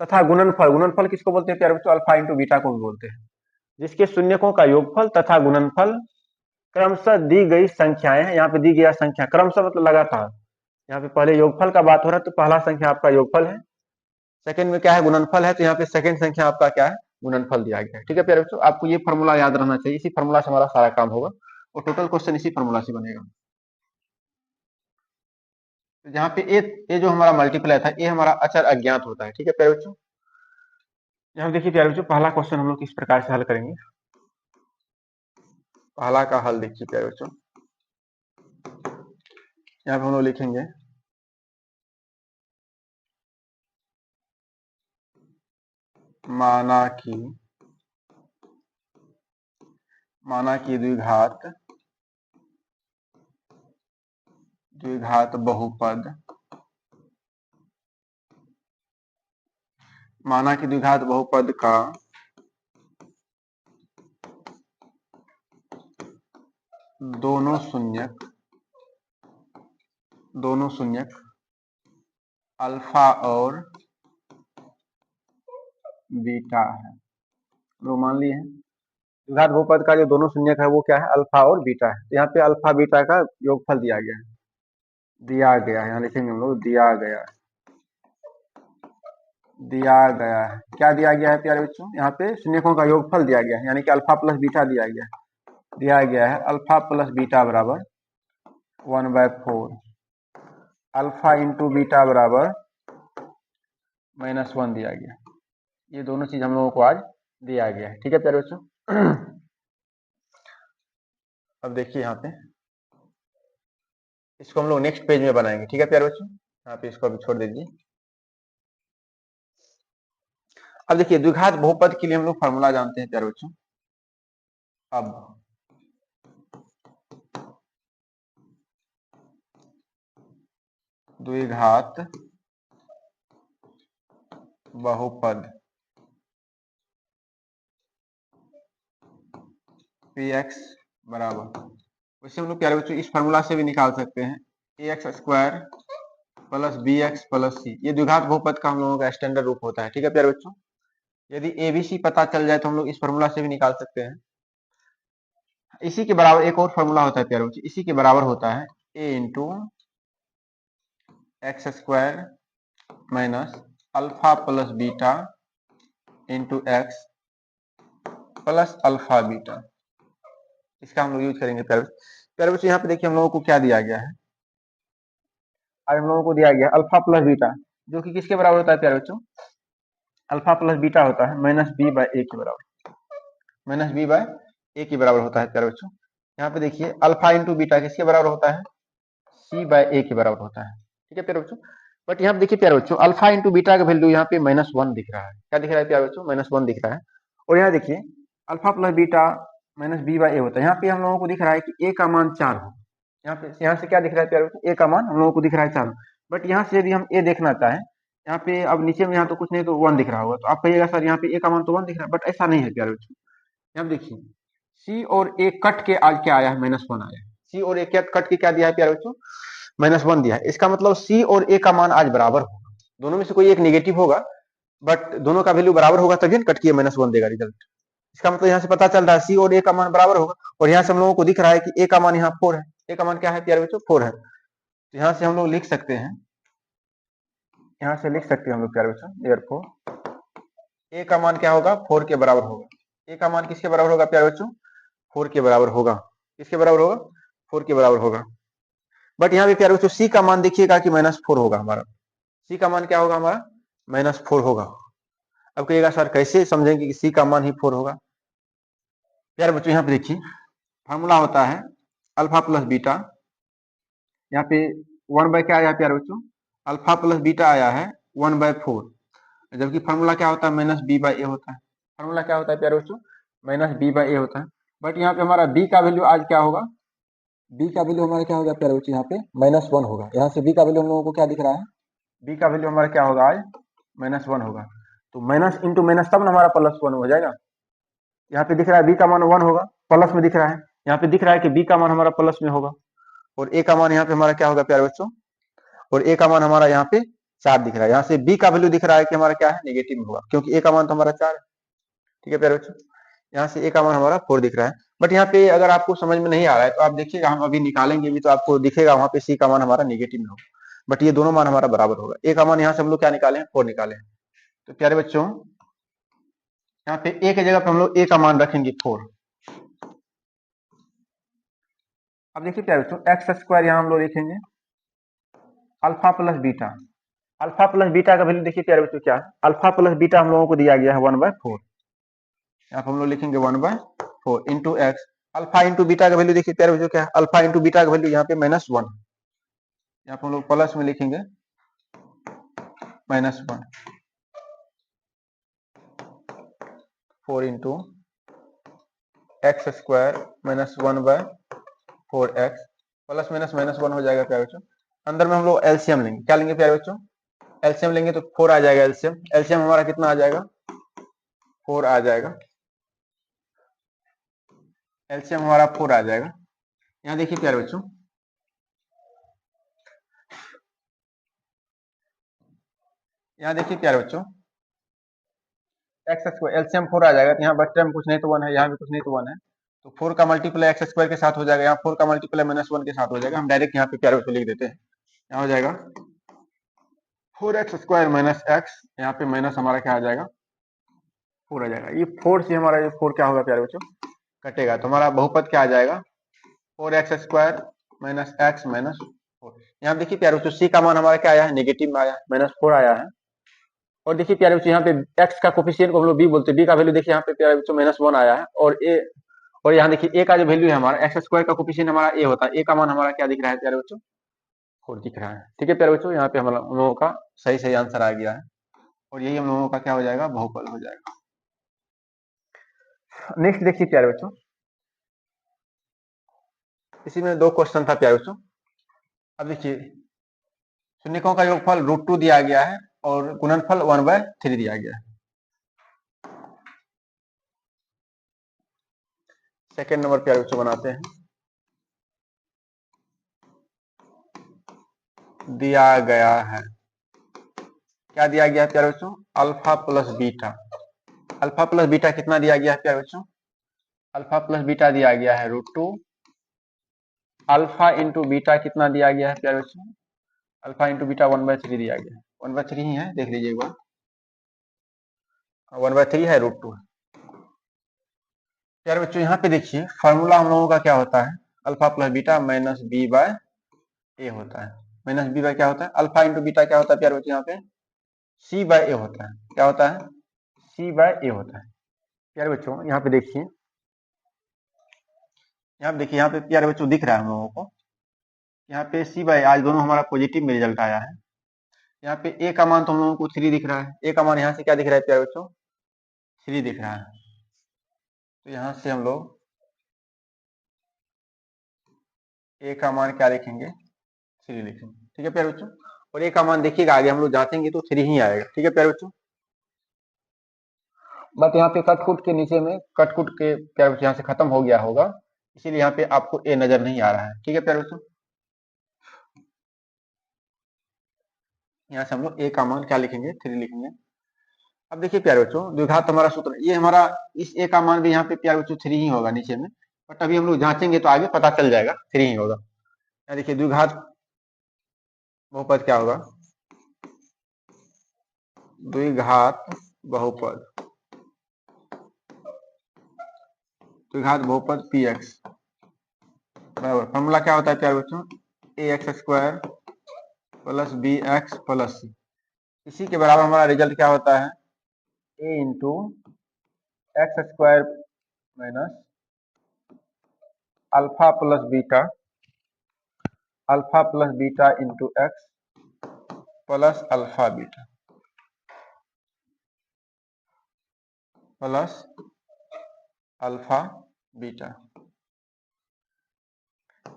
तथा गुणनफल, गुणनफल किसको बोलते हैं प्यारे बच्चों? अल्फा इंटू बीटा को भी बोलते हैं, जिसके शून्यकों का योगफल तथा गुणनफल क्रमशः दी गई संख्याएं हैं। यहाँ पे दी गया संख्या, क्रमशः मतलब लगातार। यहाँ पे पहले योगफल का बात हो रहा है तो पहला संख्या आपका योगफल है, सेकंड में क्या है? गुणनफल है, तो यहाँ पे सेकंड संख्या आपका क्या है? गुणनफल दिया गया है। ठीक है प्यारे बच्चों, आपको ये फॉर्मूला याद रहना चाहिए, इसी फॉर्मूला से हमारा सारा काम होगा और टोटल क्वेश्चन इसी फॉर्मूला से बनेगा। तो जहाँ पे ए जो हमारा मल्टीप्लाई था, ये हमारा अचर अज्ञात होता है। ठीक है प्यारे बच्चों, यहाँ देखिए प्यारे बच्चों, पहला क्वेश्चन हम लोग किस प्रकार से हल करेंगे। पहला का हल देखिए प्यारे बच्चों, यहाँ पे हम लोग लिखेंगे माना कि द्विघात बहुपद, माना कि द्विघात बहुपद का दोनों शून्यक अल्फा और बीटा है। लोग मान लिए हैं द्विघात बहुपद का जो दोनों शून्यक है वो क्या है? अल्फा और बीटा है। तो यहाँ पे अल्फा बीटा का योगफल दिया गया है, यहाँ लिखेंगे हम लोग दिया गया है। क्या दिया गया है प्यारे बच्चों? यहाँ पे शून्यकों का योगफल दिया गया है, यानी कि अल्फा प्लस बीटा दिया गया है। अल्फा प्लस बीटा बराबर 1/4, अल्फा इंटू बीटा बराबर -1 दिया गया। ये दोनों चीज हम लोगों को आज दिया गया है। ठीक है प्यारे बच्चों, अब देखिए यहाँ पे इसको हम लोग नेक्स्ट पेज में बनाएंगे। ठीक है प्यारे बच्चों, यहाँ पे इसको अभी छोड़ दीजिए। अब देखिए द्विघात बहुपद के लिए हम लोग फॉर्मूला जानते हैं प्यारे बच्चों। अब द्विघात बहुपद px बराबर, वैसे हम लोग प्यारे बच्चों इस फॉर्मूला से भी निकाल सकते हैं, ax² plus bx plus c। ये द्विघात बहुपद का हम लोगों का स्टैंडर्ड रूप होता है। ठीक है प्यारे बच्चों, यदि abc पता चल जाए तो हम लोग इस फॉर्मूला से भी निकाल सकते हैं। इसी के बराबर एक और फॉर्मूला होता है प्यारे बच्चों, इसी के बराबर होता है a into x² minus alpha plus beta into x plus alpha beta. इसका हम लोग यूज करेंगे प्यारे बच्चों। यहाँ पे देखिए हम लोगों को क्या दिया गया है, आज हम लोगों को दिया गया अल्फा प्लस बीटा, जो कि किसके बराबर होता है प्यारे बच्चों? अल्फा प्लस बीटा होता है -b/a के बराबर, -b/a के बराबर होता है प्यारे बच्चों। यहाँ पे देखिए अल्फा इंटू बीटा किसके बराबर होता है? c/a के बराबर होता है। ठीक है प्यारे बच्चों, बट यहाँ पे देखिए प्यारे बच्चों अल्फा इंटू बीटा का वैल्यू यहाँ पे -1 दिख रहा है। क्या दिख रहा है प्यारे बच्चों? -1 दिख रहा है। और यहाँ देखिए अल्फा प्लस बीटा -b/a होता है, यहाँ पे हम लोगों को दिख रहा है कि a का मान 4 हो। यहाँ से क्या दिख रहा है प्यारे बच्चों? a का मान हम लोगों को दिख रहा है 4, बट यहाँ से यदि हम a देखना चाहें, यहाँ पे अब नीचे में यहाँ तो कुछ नहीं तो 1 दिख रहा होगा, तो आप कहिएगा सर यहाँ पे a का मान तो 1 दिख रहा है, बट ऐसा नहीं है प्यारे बच्चों। यहाँ देखिए c और a कट के आज क्या आया है? -1 आया है। c और a कट के क्या दिया है प्यारे बच्चों? -1 दिया है। इसका मतलब c और a का मान आज बराबर होगा, दोनों में से कोई एक नेगेटिव होगा, बट दोनों का वैल्यू बराबर होगा तभी कट किए -1 देगा रिजल्ट। इसका मतलब यहाँ से पता चल रहा है c और a का मान बराबर होगा, और यहाँ से हम लोगों को दिख रहा है कि a का मान यहाँ 4 है। a का मान क्या है प्यारे बच्चों? 4 है। तो यहाँ से हम लोग लिख सकते हैं, हम लोग प्यारे बच्चों, देयरफॉर a का मान क्या होगा? 4 के बराबर होगा। a का मान किसके बराबर होगा प्यारे बच्चों? 4 के बराबर होगा। किसके बराबर होगा? 4 के बराबर होगा। बट यहाँ पे प्यारे बच्चों c का मान देखिएगा कि -4 होगा हमारा। c का मान क्या होगा हमारा? -4 होगा। अब कहिएगा सर कैसे समझेंगे कि c का मान ही 4 होगा? प्यारे बच्चों यहाँ पे देखिए फार्मूला होता है अल्फा प्लस बीटा, यहाँ पे 1 क्या आया प्यारे बच्चों? अल्फा प्लस बीटा आया है 1/4, जबकि फार्मूला क्या होता है? -b/a होता है। फार्मूला क्या होता है प्यारे बच्चों? -b/a होता है। बट यहाँ पे हमारा b का वैल्यू आज क्या होगा? b का वैल्यू हमारा क्या होगा प्यारे बच्चों? यहाँ पे -1 होगा। यहाँ से b का वैल्यू हम लोगों को क्या दिख रहा है? b का वैल्यू हमारा क्या होगा आज? -1 होगा। तो माइनस इंटू माइनस तब ना हमारा +1 हो जाएगा। यहाँ पे दिख रहा है b का मान 1 होगा, प्लस में दिख रहा है। यहाँ पे दिख रहा है कि b का मान हमारा प्लस में होगा, और a का मान यहाँ पे हमारा क्या होगा प्यारे बच्चों? और a का मान हमारा यहाँ पे 4 दिख रहा है। यहाँ से बी का वैल्यू दिख रहा है कि हमारा क्या है, नेगेटिव में होगा, क्योंकि ए का मान तो हमारा 4 है। ठीक है प्यारे बच्चों, यहाँ से ए का मान हमारा 4 दिख रहा है। बट यहाँ पे अगर आपको समझ में नहीं आ रहा है तो आप देखिएगा, हम अभी निकालेंगे भी तो आपको दिखेगा वहां पे सी का मान हमारा नेगेटिव में होगा, बट ये दोनों मान हमारा बराबर होगा। ए का मान यहाँ से हम लोग क्या निकाले हैं, 4 निकाले हैं। तो प्यारे बच्चों, यहाँ पे ए की जगह पे हम लोग ए का मान रखेंगे 4। अब देखिए प्यारे बच्चों, एक्स स्क्वायर यहाँ हम लोग लिखेंगे alpha plus beta. Alpha plus beta का वैल्यू देखिए प्यारे बच्चों क्या है, अल्फा प्लस बीटा हम लोगों को दिया गया है 1/4। यहाँ पे हम लोग लिखेंगे 1/4 into x. Alpha into beta का वैल्यू देखिए प्यारे बच्चों क्या है, अल्फा इंटू बीटा का वैल्यू यहाँ पे -1, यहाँ पे हम लोग प्लस में लिखेंगे -1। 4 into x square -1/4 x, plus minus -1 हो जाएगा प्यारे बच्चों। अंदर में हम लोग एलसीएम लेंगे, क्या लेंगे प्यारे बच्चों, एलसीएम लेंगे तो 4 आ जाएगा एलसीएम। एलसीएम हमारा कितना आ जाएगा, 4 आ जाएगा। एलसीएम हमारा 4 आ जाएगा। यहाँ देखिए प्यारे बच्चों, यहाँ देखिए प्यारे बच्चों, एक्स स्क्वायर एलसीएम 4 आ जाएगा, तो यहाँ बच्चे में कुछ नहीं तो 1 है, यहाँ भी कुछ नहीं तो 1 है, तो 4 का मल्टीप्लाई एक्स स्क्वायर के साथ हो जाएगा, यहाँ 4 का मल्टीप्लाई -1 के साथ हो जाएगा। हम डायरेक्ट यहाँ पे प्यारे बच्चों लिख देते हैं, यहाँ हो जाएगा 4x स्क्वायर माइनस एक्स, यहाँ पे माइनस हमारा क्या आ जाएगा, 4 आ जाएगा। ये 4 से हमारा ये 4 क्या होगा प्यारे बच्चों, कटेगा, तो हमारा बहुपद क्या आ जाएगा, 4x स्क्वायर माइनस एक्स -4। यहाँ देखिए प्यारे बच्चों, सी का मान हमारा क्या आया है, नेगेटिव में आया, -4 आया है। और देखिए प्यारे बच्चों, यहाँ पे x का कोफिशिएंट को हम लोग b बोलते हैं, b का वैल्यू देखिए यहाँ पे प्यारे बच्चों -1 आया है। और यहाँ देखिए a का जो वैल्यू है हमारा, एक्स स्क्वायर का कोफिशिएंट हमारा a होता है, a का मान हमारा क्या दिख रहा है प्यारे बच्चों, 4 दिख रहा है। ठीक है प्यारे बच्चों, यहाँ पे हम लोगों का सही सही आंसर आ गया है, और यही हम लोगों का क्या हो जाएगा, बहुपद हो जाएगा। नेक्स्ट देखिए प्यारे बच्चों, इसी में 2 क्वेश्चन था प्यारे बच्चों। अब देखिए, शून्यकों का योगफल √2 दिया गया है और गुणनफल 1/3 दिया गया है। सेकेंड नंबर प्यारे बच्चों बनाते हैं, दिया गया है, क्या दिया गया है प्यारे बच्चों, alpha plus beta. Alpha plus beta कितना दिया गया है प्यारे बच्चों, अल्फा प्लस बीटा दिया गया है √2। अल्फा इंटू बीटा कितना दिया गया है प्यारे बच्चों, अल्फा इंटू बीटा 1/3 दिया गया है, 1/3 ही है, देख लीजिए एक बार, 1/3 है, √2 है। प्यारे बच्चों यहाँ पे देखिए, फॉर्मूला हम लोगों का क्या होता है, alpha plus beta minus b/a होता है। माइनस b/ क्या होता है, अल्फा इंटू बीटा क्या होता है प्यारे बच्चों, यहाँ पे c/a होता है। क्या होता है, c/a होता है। प्यारे बच्चों यहाँ पे देखिए, यहाँ पे देखिए, यहाँ पे प्यारे बच्चों दिख रहा है हम लोगों को, यहाँ पे c/a आज दोनों हमारा पॉजिटिव में रिजल्ट आया है। यहाँ पे a का मान तो हम लोगों को 3 दिख रहा है, a का मान यहाँ से क्या दिख रहा है प्यारे बच्चों, 3 दिख रहा है। तो यहाँ से हम लोग a का मान क्या लिखेंगे, 3 लिखेंगे। ठीक है प्यारे बच्चों, और a का मान देखिएगा आगे हम लोग जांचेंगे तो 3 ही आएगा। ठीक है प्यारे बच्चों, बट यहाँ पे कटकुट के नीचे में कटकुट के प्यारे बच्चों यहाँ से खत्म हो गया होगा, इसीलिए यहाँ पे आपको a नजर नहीं आ रहा है। ठीक है प्यारे बच्चों, यहाँ से हम लोग a का मान क्या लिखेंगे, 3 लिखेंगे। अब देखिए प्यारे बच्चों, द्विघात हमारा सूत्र, ये हमारा इस a का मान भी यहाँ पे प्यारे बच्चों 3 ही होगा नीचे में, बट अभी हम लोग जांचेंगे तो आगे पता चल जाएगा 3 ही होगा। यहाँ देखिए, द्विघात बहुपद क्या होगा, द्विघात बहुपद, द्विघात बहुपद px बराबर, फॉर्मूला क्या होता है प्यारे बच्चों, ax square plus bx plus c। इसी के बराबर हमारा रिजल्ट क्या होता है, a into x square minus alpha plus beta, alpha plus beta into x plus alpha beta plus alpha beta.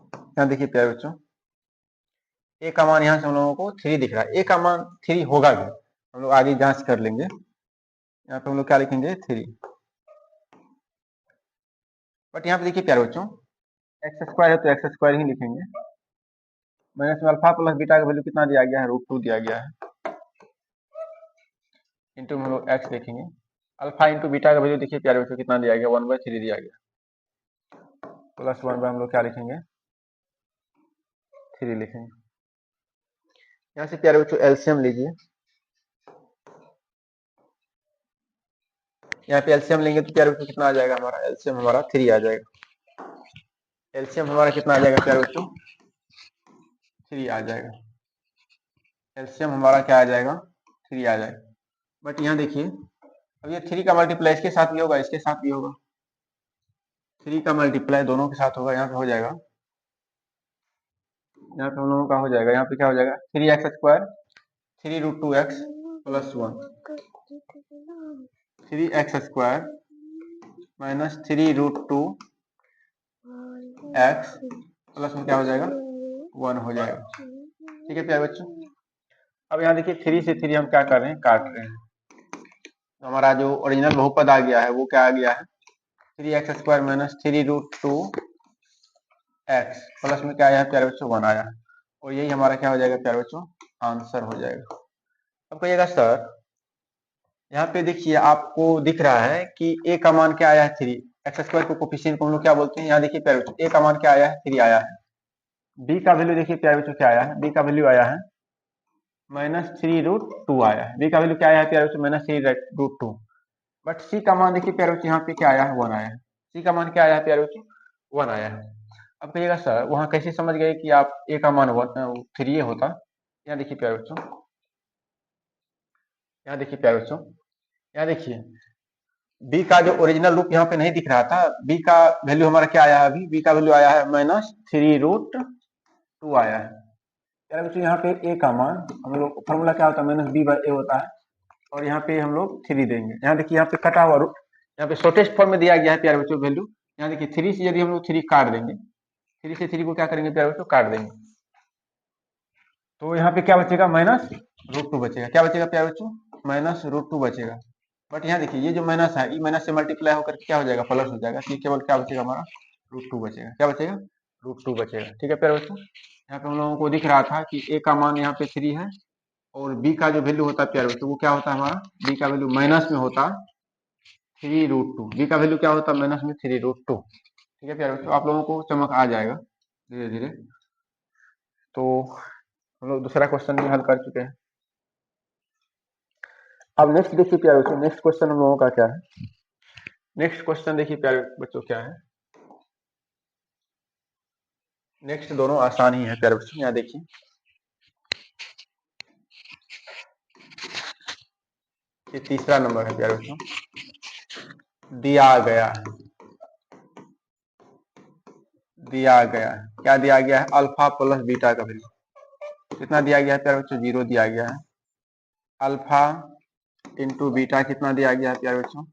यहाँ देखिए प्यारे बच्चों, ए का मान यहाँ से हम लोगों को 3 दिख रहा है, ए का मान 3 होगा भी, हम लोग आगे जांच कर लेंगे। यहाँ पे हम लोग क्या लिखेंगे, 3। बट यहाँ पे देखिए प्यारे बच्चों, एक्स स्क्वायर है तो एक्स स्क्वायर ही लिखेंगे, माइनस में अल्फा प्लस बीटा का वैल्यू कितना दिया गया है, √2 दिया गया है। इंटू में हम लोग एक्स लिखेंगे, अल्फा इंटू बीटा का वैल्यू देखिए प्यारे बच्चों कितना दिया गया, 1/3 दिया गया, प्लस 1 हम लोग क्या लिखेंगे, 3 लिखेंगे। यहाँ से प्यारे बच्चों एलसीएम लीजिए, यहाँ पे एलसीएम लेंगे तो प्यारे बच्चों कितना आ जाएगा हमारा, एलसीएम हमारा 3 आ जाएगा, एलसीएम हमारा कितना आ जाएगा प्यारे बच्चों, 3 आ जाएगा, एलसीएम हमारा क्या आ जाएगा, 3 आ जाएगा। बट यहाँ देखिए अब ये 3 का मल्टीप्लाई इसके साथ भी होगा, इसके साथ भी होगा, 3 का मल्टीप्लाई दोनों के साथ होगा, यहाँ पे हो जाएगा, यहाँ पे हम लोगों का हो जाएगा, यहाँ पे क्या हो जाएगा, 3x² 3√2x plus 1, 3x² minus 3√2x plus में क्या हो जाएगा, 1 हो जाएगा। ठीक है प्यारे बच्चों, अब यहाँ देखिए 3 से 3 हम क्या कर रहे हैं, काट रहे हैं, तो हमारा जो ओरिजिनल बहुपद आ गया है वो क्या आ गया है, 3x² माइनस 3√2x प्लस में क्या आया है प्यारे बच्चों, 1 आया है, और यही हमारा क्या हो जाएगा प्यारे बच्चों, आंसर हो जाएगा। अब कहिएगा सर यहाँ पे देखिए आपको दिख रहा है कि a का मान क्या आया है, 3, x² को कोफिशिएंट को हम लोग क्या बोलते हैं, यहाँ देखिए प्यारे बच्चों a का मान क्या आया है, 3 आया है, b का वैल्यू देखिए प्यारे बच्चों क्या आया है, b का वैल्यू आया है -3√2 आया है, b का वैल्यू क्या आया है प्यारे बच्चों, -3√2, बट c का मान देखिए प्यारे बच्चों यहाँ पे क्या आया है, 1 आया है, c का मान क्या आया है प्यारे बच्चों, 1 आया है। अब कहिएगा सर वहां कैसे समझ गए कि आप a का मान 3 होता, यहाँ देखिए प्यारे बच्चों, यहाँ देखिए प्यारे बच्चों, यहाँ देखिए b का जो ओरिजिनल रूप यहाँ पे नहीं दिख रहा था, b का वैल्यू हमारा क्या आया है, अभी b का वैल्यू आया है -3√2 आया है। प्यारे बच्चों यहाँ पे a का मान हम लोग फॉर्मूला क्या होता है, -b/a होता है, और यहाँ पे हम लोग 3 देंगे, यहाँ देखिए यहाँ पे कटा हुआ रूप, यहाँ पे शॉर्टेस्ट फॉर्म में दिया गया है प्यारे बच्चों वैल्यू, यहाँ देखिए 3 से यदि हम लोग 3 काट देंगे, 3 से 3 को क्या करेंगे प्यारे बच्चों, काट देंगे, तो यहाँ पे क्या बचेगा, -√2 बचेगा, क्या बचेगा प्यारे बच्चों, -√2 बचेगा। बट यहाँ देखिए ये जो माइनस है, ये माइनस से मल्टीप्लाई होकर क्या हो जाएगा, प्लस हो जाएगा, तो केवल क्या बचेगा हमारा, √2 बचेगा, क्या बचेगा, √2 बचेगा। ठीक है प्यारे बच्चों, यहाँ पे हम लोगों को दिख रहा था कि a का मान यहाँ पे 3 है, और b का जो वैल्यू होता है प्यारे बच्चों वो क्या होता है हमारा, b का वैल्यू माइनस में होता 3√2, b का वैल्यू क्या होता है, माइनस में 3√2। ठीक है प्यारे बच्चों, आप लोगों को चमक आ जाएगा धीरे धीरे। तो हम लोग दूसरा क्वेश्चन भी हल कर चुके हैं। अब नेक्स्ट देखिए प्यारे बच्चों, नेक्स्ट क्वेश्चन हम लोगों का क्या है, नेक्स्ट क्वेश्चन देखिए प्यारे बच्चों क्या है, नेक्स्ट दोनों आसान ही है प्यारे बच्चों। यहाँ देखिए ये तीसरा नंबर है प्यारे बच्चों, दिया गया है, दिया गया है, क्या दिया गया है, अल्फा प्लस बीटा का वैल्यू कितना दिया गया है प्यारे बच्चों, 0 दिया गया है, अल्फा इंटू बीटा कितना दिया गया है प्यारे बच्चों,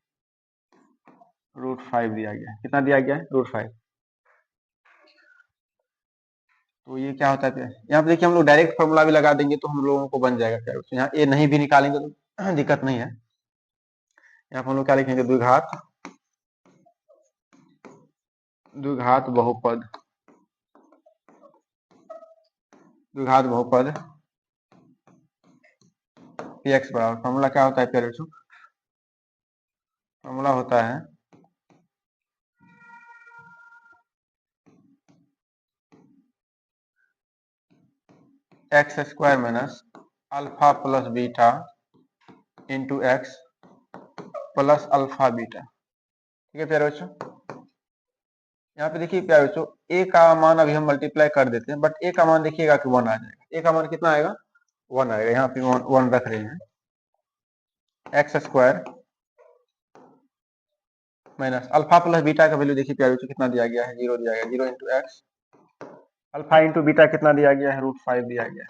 √5 दिया गया है, कितना दिया गया है, √5। तो ये क्या होता है, यहाँ पे देखिए हम लोग डायरेक्ट फॉर्मूला भी लगा देंगे तो हम लोगों को बन जाएगा प्यारे बच्चों, यहाँ ए नहीं भी निकालेंगे तो दिक्कत नहीं है। यहाँ पे हम लोग क्या लिखेंगे, द्विघात, द्विघात बहुपद, द्विघात बहुपद px बराबर, फॉर्मूला क्या होता है प्यारे बच्चों, फॉर्मूला होता है x² minus alpha plus beta into x plus alpha beta. ठीक है प्यारे बच्चों, यहाँ पे देखिए प्यारे बच्चों a का मान अभी हम मल्टीप्लाई कर देते हैं, बट a का मान देखिएगा कि 1 आ जाएगा, a का मान कितना आएगा, 1 आएगा, यहाँ पे 1 रख रहे हैं, x² minus alpha plus beta का वैल्यू देखिए प्यारे बच्चों कितना दिया गया है, 0 दिया गया, 0 into x, alpha into beta कितना दिया गया है, √5 दिया गया है।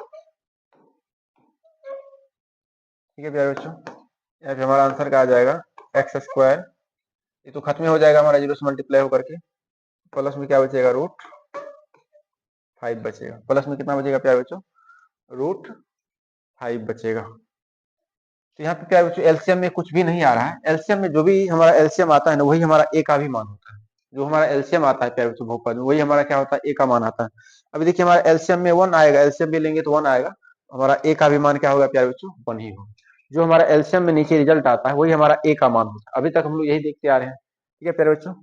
ठीक है प्यारे बच्चों, यहाँ पे हमारा आंसर क्या आ जाएगा, x², ये तो खत्म हो जाएगा हमारा 0 से मल्टीप्लाई होकर के, प्लस में क्या बचेगा, √5 बचेगा, प्लस में कितना बचेगा प्यारे बच्चों, √5 बचेगा। तो यहाँ पे प्यारे बच्चों एलसीएम में कुछ भी नहीं आ रहा है, एलसीएम में जो भी हमारा एलसीएम आता है ना वही हमारा ए का भी मान होता है, जो हमारा एलसीएम आता है प्यारे बच्चों बहुपद में वही हमारा क्या होता है, ए का मान आता है। अभी देखिए हमारा एलसीएम में 1 आएगा, एलसीएम भी लेंगे तो 1 आएगा, हमारा ए का भी मान क्या होगा प्यारे बच्चों, 1 ही होगा। जो हमारा एलसीएम में नीचे रिजल्ट आता है वही हमारा ए का मान होता है। अभी तक हम लोग यही देखते आ रहे हैं। ठीक है प्यारे बच्चों,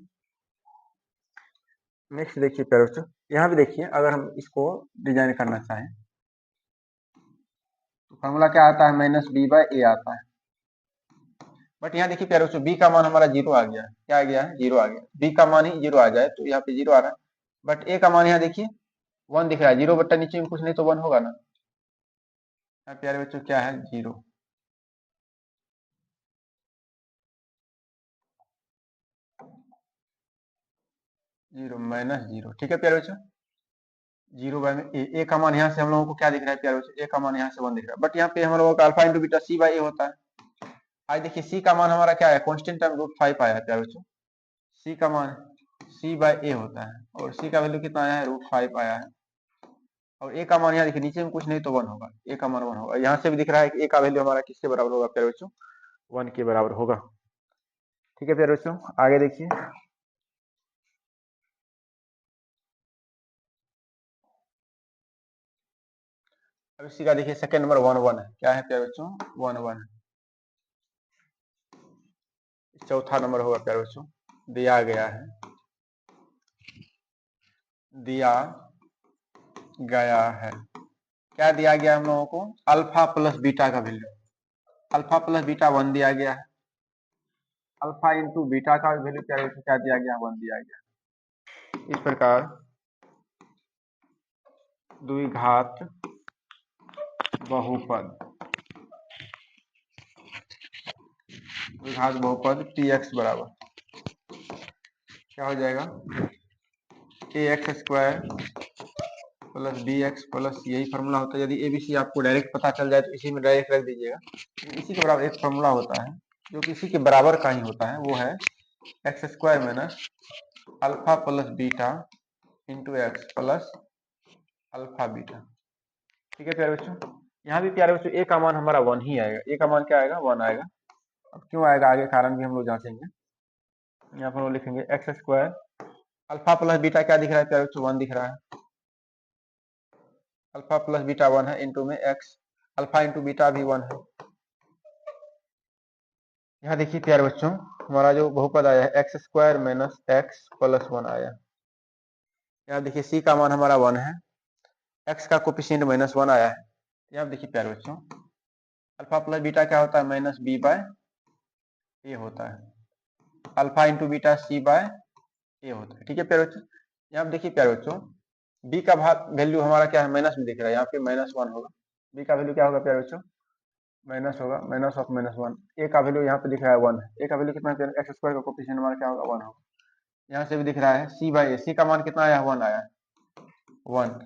नेक्स्ट देखिए प्यारे बच्चों, यहाँ भी देखिए अगर हम इसको डिजाइन करना चाहें तो फॉर्मूला क्या आता है, माइनस बी बाय ए आता है। बट यहाँ देखिए प्यारे बच्चों, बी का मान हमारा जीरो आ गया है। क्या आ गया है, जीरो आ गया। बी का मान ही जीरो आ जाए तो यहाँ पे जीरो आ रहा है, बट ए का मान यहाँ देखिए वन दिख रहा है। जीरो बट्टा नीचे में कुछ नहीं तो वन होगा ना। प्यारे बच्चों क्या है, जीरो। जीरो माइनस जीरो, ठीक है प्यारे बच्चों, जीरो बाय में ए का मान यहाँ से हम लोगों को क्या दिख रहा है प्यारे बच्चों, ए का मान यहाँ से वन दिख रहा है। बट यहाँ पे हम लोगों का अल्फा इंटू बीटा सी बाय ए होता है। आज देखिए सी का मान हमारा क्या है, कॉन्स्टेंट टर्म रूट फाइव आया है प्यारे बच्चों। सी का मान सी बाय ए होता है और सी का वैल्यू कितना आया है, रूट फाइव आया है। और ए का मान यहाँ देखिए नीचे में कुछ नहीं तो वन होगा, ए का मान वन होगा। यहाँ से भी दिख रहा है कि ए का वैल्यू हमारा किसके बराबर होगा प्यारे बच्चों, वन के बराबर होगा। ठीक है प्यारे बच्चों, आगे देखिए। अब इसी का देखिए सेकंड नंबर वन वन है। क्या है प्यारे बच्चों, वन वन है। चौथा नंबर होगा प्यारे बच्चों, दिया गया है, दिया गया है। क्या दिया गया हम लोगों को, अल्फा प्लस बीटा का value. Alpha plus beta one दिया गया है। अल्फा इंटू बीटा का वैल्यू क्या दिया गया, वन दिया गया। इस प्रकार द्विघात बहुपद, द्विघात बहुपद पी एक्स बराबर क्या हो जाएगा, a x square plus b x plus, यही फॉर्मूला होता है। यदि एबीसी आपको डायरेक्ट पता चल जाए तो इसी में डायरेक्ट रख दीजिएगा। इसी के बराबर एक फॉर्मूला होता है जो कि इसी के बराबर का ही होता है, वो है x square minus alpha plus beta into x plus alpha beta. ठीक है प्यारे बच्चों, यहाँ भी प्यारे बच्चों ए का मान हमारा वन ही आएगा। ए का मान क्या आएगा, वन आएगा। अब क्यों आएगा आगे कारण भी हम लोग जांचेंगे। यहाँ पर हम लिखेंगे x square, alpha plus beta क्या दिख रहा है प्यारे बच्चों, वन दिख रहा है। अल्फा प्लस बीटा वन है, इंटू में एक्स, अल्फा इंटू बीटा भी वन है। यहाँ देखिए प्यारे बच्चों, हमारा जो बहुपद आया है x square minus x plus one आया। यहाँ देखिए सी का मान हमारा वन है, एक्स का कोफिशिएंट माइनस वन आया है। यहाँ देखिए प्यारे बच्चों, अल्फा प्लस बीटा क्या होता है, माइनस बी बाय ए होता है। अल्फा इंटू बीटा सी बाय ए होता है। ठीक है प्यारे बच्चों, यहाँ देखिए प्यारे बच्चों, बी का भाग वैल्यू हमारा क्या है, माइनस में दिख रहा है, यहाँ पे माइनस वन होगा। बी का वैल्यू क्या होगा प्यारे बच्चों, माइनस होगा, माइनस ऑफ माइनस वन। ए का वैल्यू यहाँ पे दिख रहा है वन है। ए का वैल्यू कितना है, एक्स स्क्वायर का कोफिशिएंट हमारा क्या होगा, वन होगा। यहाँ से भी दिख रहा है सी बाय ए, सी का मान कितना आया, वन आया है, वन।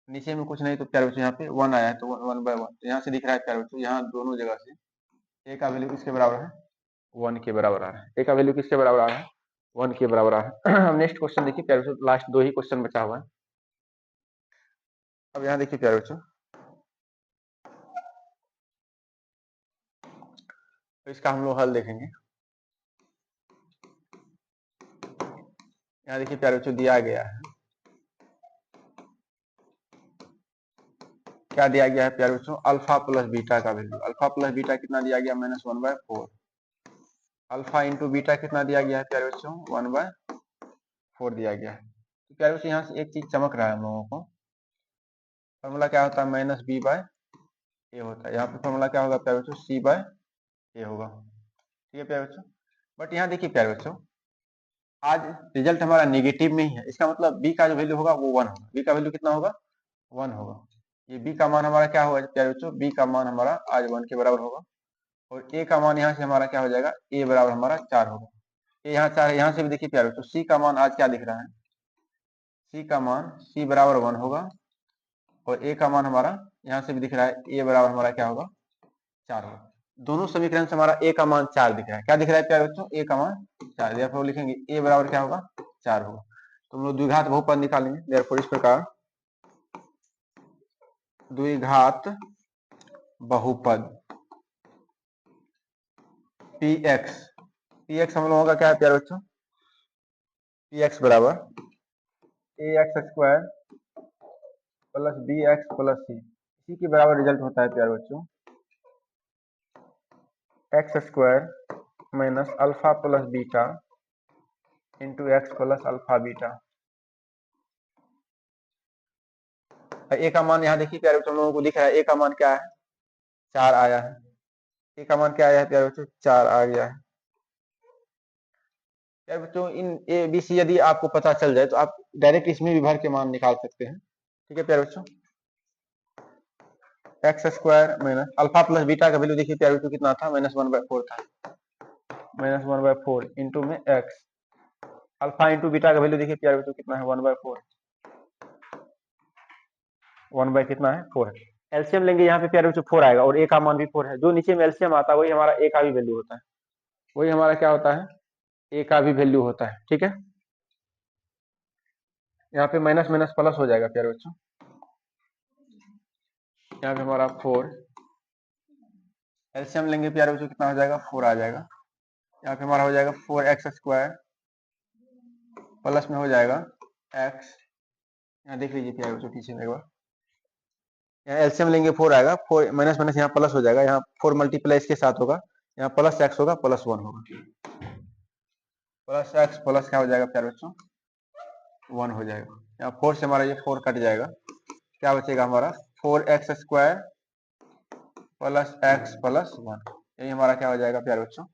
नीचे में कुछ नहीं तो प्यारे बच्चों यहाँ पे वन आया है तो वन बाय वन। तो यहाँ से दिख रहा है प्यारे बच्चों, यहाँ दोनों जगह से ए का वैल्यू किसके बराबर है, वन के बराबर आ रहा है। ए का वैल्यू किसके बराबर आ रहा है, वन के बराबर आ रहा है। अब नेक्स्ट क्वेश्चन देखिए प्यारे बच्चों, लास्ट दो ही क्वेश्चन बचा हुआ है। अब यहाँ देखिए प्यारे बच्चों, तो इसका हम लोग हल देखेंगे। यहाँ देखिए प्यारे बच्चों, दिया गया है, क्या दिया गया है प्यारे बच्चों, अल्फा प्लस बीटा का वैल्यू। अल्फा प्लस बीटा कितना दिया गया, minus one by four. Alpha into beta कितना दिया गया है प्यारे बच्चों, वन बाय फोर दिया गया है। तो प्यारे बच्चों यहाँ से एक चीज चमक रहा है हम लोगों को, फॉर्मूला क्या होता है, माइनस बी बाय ए होता है। यहाँ पे फॉर्मूला क्या होगा प्यारे बच्चों, सी बाय ए होगा। ठीक है प्यारे बच्चों, बट यहाँ देखिए प्यारे बच्चों, आज रिजल्ट हमारा नेगेटिव में ही है, इसका मतलब बी का जो वैल्यू होगा वो वन होगा। बी का वैल्यू कितना होगा, वन होगा। ये बी का मान हमारा क्या होगा प्यारे बच्चों, बी का मान हमारा आज वन के बराबर होगा। और ए का मान यहाँ से हमारा क्या हो जाएगा, ए बराबर हमारा चार होगा। ए यहाँ चार है, यहाँ से भी देखिए प्यारे बच्चों, सी का मान आज क्या दिख रहा है, सी का मान सी बराबर वन होगा। और ए का मान हमारा यहाँ से भी दिख रहा है, ए बराबर हमारा क्या होगा, चार होगा। दोनों समीकरण से हमारा ए का मान चार दिख रहा है। क्या दिख रहा है प्यारे बच्चों, ए का मान चार। देयरफॉर लिखेंगे ए बराबर क्या होगा, चार होगा। तो हम लोग द्विघात बहुपद निकालेंगे। देयरफॉर इस प्रकार द्विघात बहुपद पी एक्स हम लोगों का क्या है प्यारे बच्चों, पी एक्स बराबर a x square plus b x plus c, इसी के बराबर रिजल्ट होता है प्यारे बच्चों। X square minus alpha plus beta into x plus alpha beta. A का मान यहाँ देखिए प्यारे बच्चों, हम लोगों को दिख रहा है ए का मान क्या है, 4 आया है। ए का मान क्या आया है प्यारे बच्चों, 4 आ गया है। प्यारे बच्चों इन ए बी सी यदि आपको पता चल जाए तो आप डायरेक्ट इसमें भी भर के मान निकाल सकते हैं। ठीक है प्यारे बच्चों, x square minus alpha plus beta का वैल्यू देखिए प्यारे बच्चों कितना था, -1/4 था। -1/4 इंटू में एक्स, अल्फा इंटू बीटा का वैल्यू देखिए प्यारे बच्चों कितना है, 1/4। 1 बाय कितना है, 4 है। एलसीएम लेंगे यहाँ पे प्यारे बच्चों 4 आएगा और ए का मान भी 4 है। जो नीचे में एलसीएम आता है वही हमारा ए का भी वैल्यू होता है, वही हमारा क्या होता है, ए का भी वैल्यू होता है। ठीक है, यहाँ पे माइनस माइनस प्लस हो जाएगा प्यारे बच्चों, यहाँ पे हमारा 4, एलसीएम लेंगे प्यारे बच्चों कितना हो जाएगा, 4 आ जाएगा। यहाँ पे हमारा हो जाएगा 4x स्क्वायर प्लस में हो जाएगा x, यहाँ देख लीजिए प्यारे बच्चों पीछे में एक बार, यहाँ एलसीएम लेंगे 4 आएगा, 4 माइनस माइनस यहाँ प्लस हो जाएगा, यहाँ 4 मल्टीप्लाई इसके साथ होगा, यहाँ प्लस x होगा प्लस 1 होगा, प्लस x प्लस क्या हो जाएगा प्यारे बच्चों, 1 हो जाएगा। यहाँ 4 से हमारा ये 4 कट जाएगा, क्या बचेगा हमारा 4x square plus x plus 1, यही हमारा क्या हो जाएगा प्यारे बच्चों,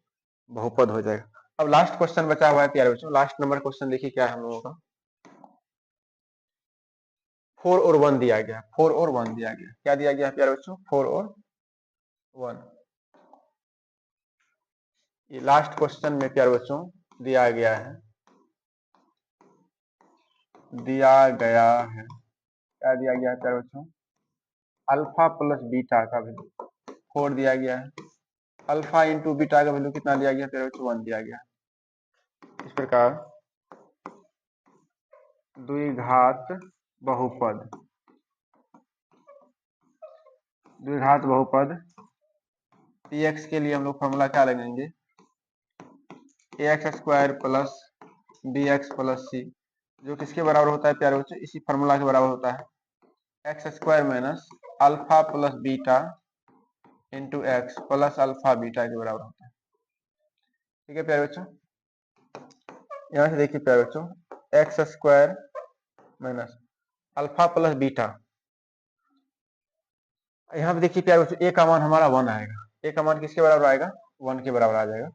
बहुपद हो जाएगा। अब लास्ट क्वेश्चन बचा हुआ है प्यारे बच्चों, लास्ट नंबर क्वेश्चन देखिए क्या है हम लोगों का, 4 और 1 दिया गया, 4 और 1 दिया गया, क्या दिया गया है प्यारे बच्चों, 4 और 1। ये लास्ट क्वेश्चन में प्यारे बच्चों दिया गया है, क्या दिया गया है प्यारे बच्चों, अल्फा प्लस बीटा का वैल्यू 4 दिया गया है, अल्फा इंटू बीटा का वैल्यू कितना दिया गया प्यारे बच्चों, 1 दिया गया। इस प्रकार द्विघात बहुपद px के लिए हम लोग फॉर्मूला क्या लगाएंगे, ax square plus bx plus c, जो किसके बराबर होता है प्यारे बच्चों, इसी फॉर्मूला के बराबर होता है, x square minus alpha plus beta into x plus alpha beta के बराबर होता है। ठीक है प्यारे बच्चों, यहाँ से देखिए प्यारे बच्चों, x square minus alpha plus beta, यहाँ पे देखिए प्यारे बच्चों ए का मान हमारा 1 आएगा, ए का मान किसके बराबर आएगा, 1 के बराबर आ जाएगा।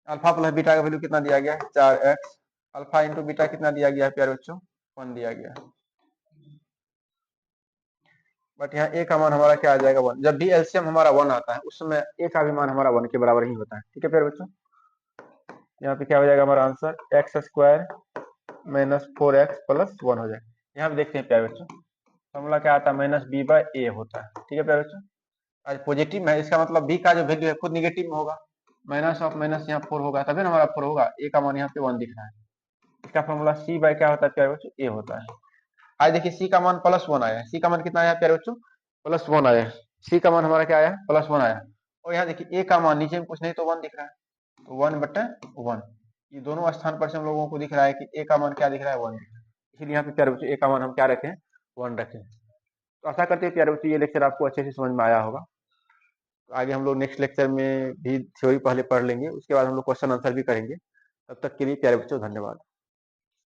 अल्फा प्लस बीटा का वैल्यू कितना दिया गया है, 4x, अल्फा इंटू बीटा कितना दिया गया है प्यारे बच्चों, 1 दिया गया है। बट यहाँ ए का मान हमारा क्या आ जाएगा, 1। जब भी एलसीएम हमारा 1 आता है उस समय ए का भी मान हमारा 1 के बराबर ही होता है। ठीक है प्यारे बच्चों, यहाँ पे क्या हो जाएगा हमारा answer, x square minus 4x plus 1 हो जाएगा। यहाँ पे देखते हैं प्यारे बच्चों, फॉर्मूला क्या आता है, माइनस बी बाय ए होता है। ठीक है प्यारे बच्चों, आज पॉजिटिव है, इसका मतलब बी का जो वैल्यू है खुद निगेटिव में होगा, माइनस ऑफ माइनस यहाँ 4 होगा, तभी ना हमारा 4 होगा, ए का मान यहाँ पे 1 दिख रहा है। इसका फॉर्मूला सी बाय क्या होता है प्यारे बच्चों, ए होता है। आज देखिए सी का मान +1 आया है, सी का मान कितना आया प्यारे बच्चों, +1 आया है, सी का मान हमारा क्या आया, +1 आया। और यहाँ देखिए ए का मान नीचे में कुछ नहीं तो 1 दिख रहा है, तो 1/1, ये दोनों स्थान पर से हम लोगों को दिख रहा है कि ए का मान क्या दिख रहा है, 1 दिख रहा है। इसलिए यहाँ पे प्यारे बच्चों ए का मान हम क्या रखें, 1 रखें। तो आशा करते हैं प्यारे बच्चों ये लेक्चर आपको अच्छे से समझ में आया होगा। तो आगे हम लोग नेक्स्ट लेक्चर में भी थ्योरी पहले पढ़ लेंगे, उसके बाद हम लोग क्वेश्चन आंसर भी करेंगे। तब तक के लिए प्यारे बच्चों धन्यवाद।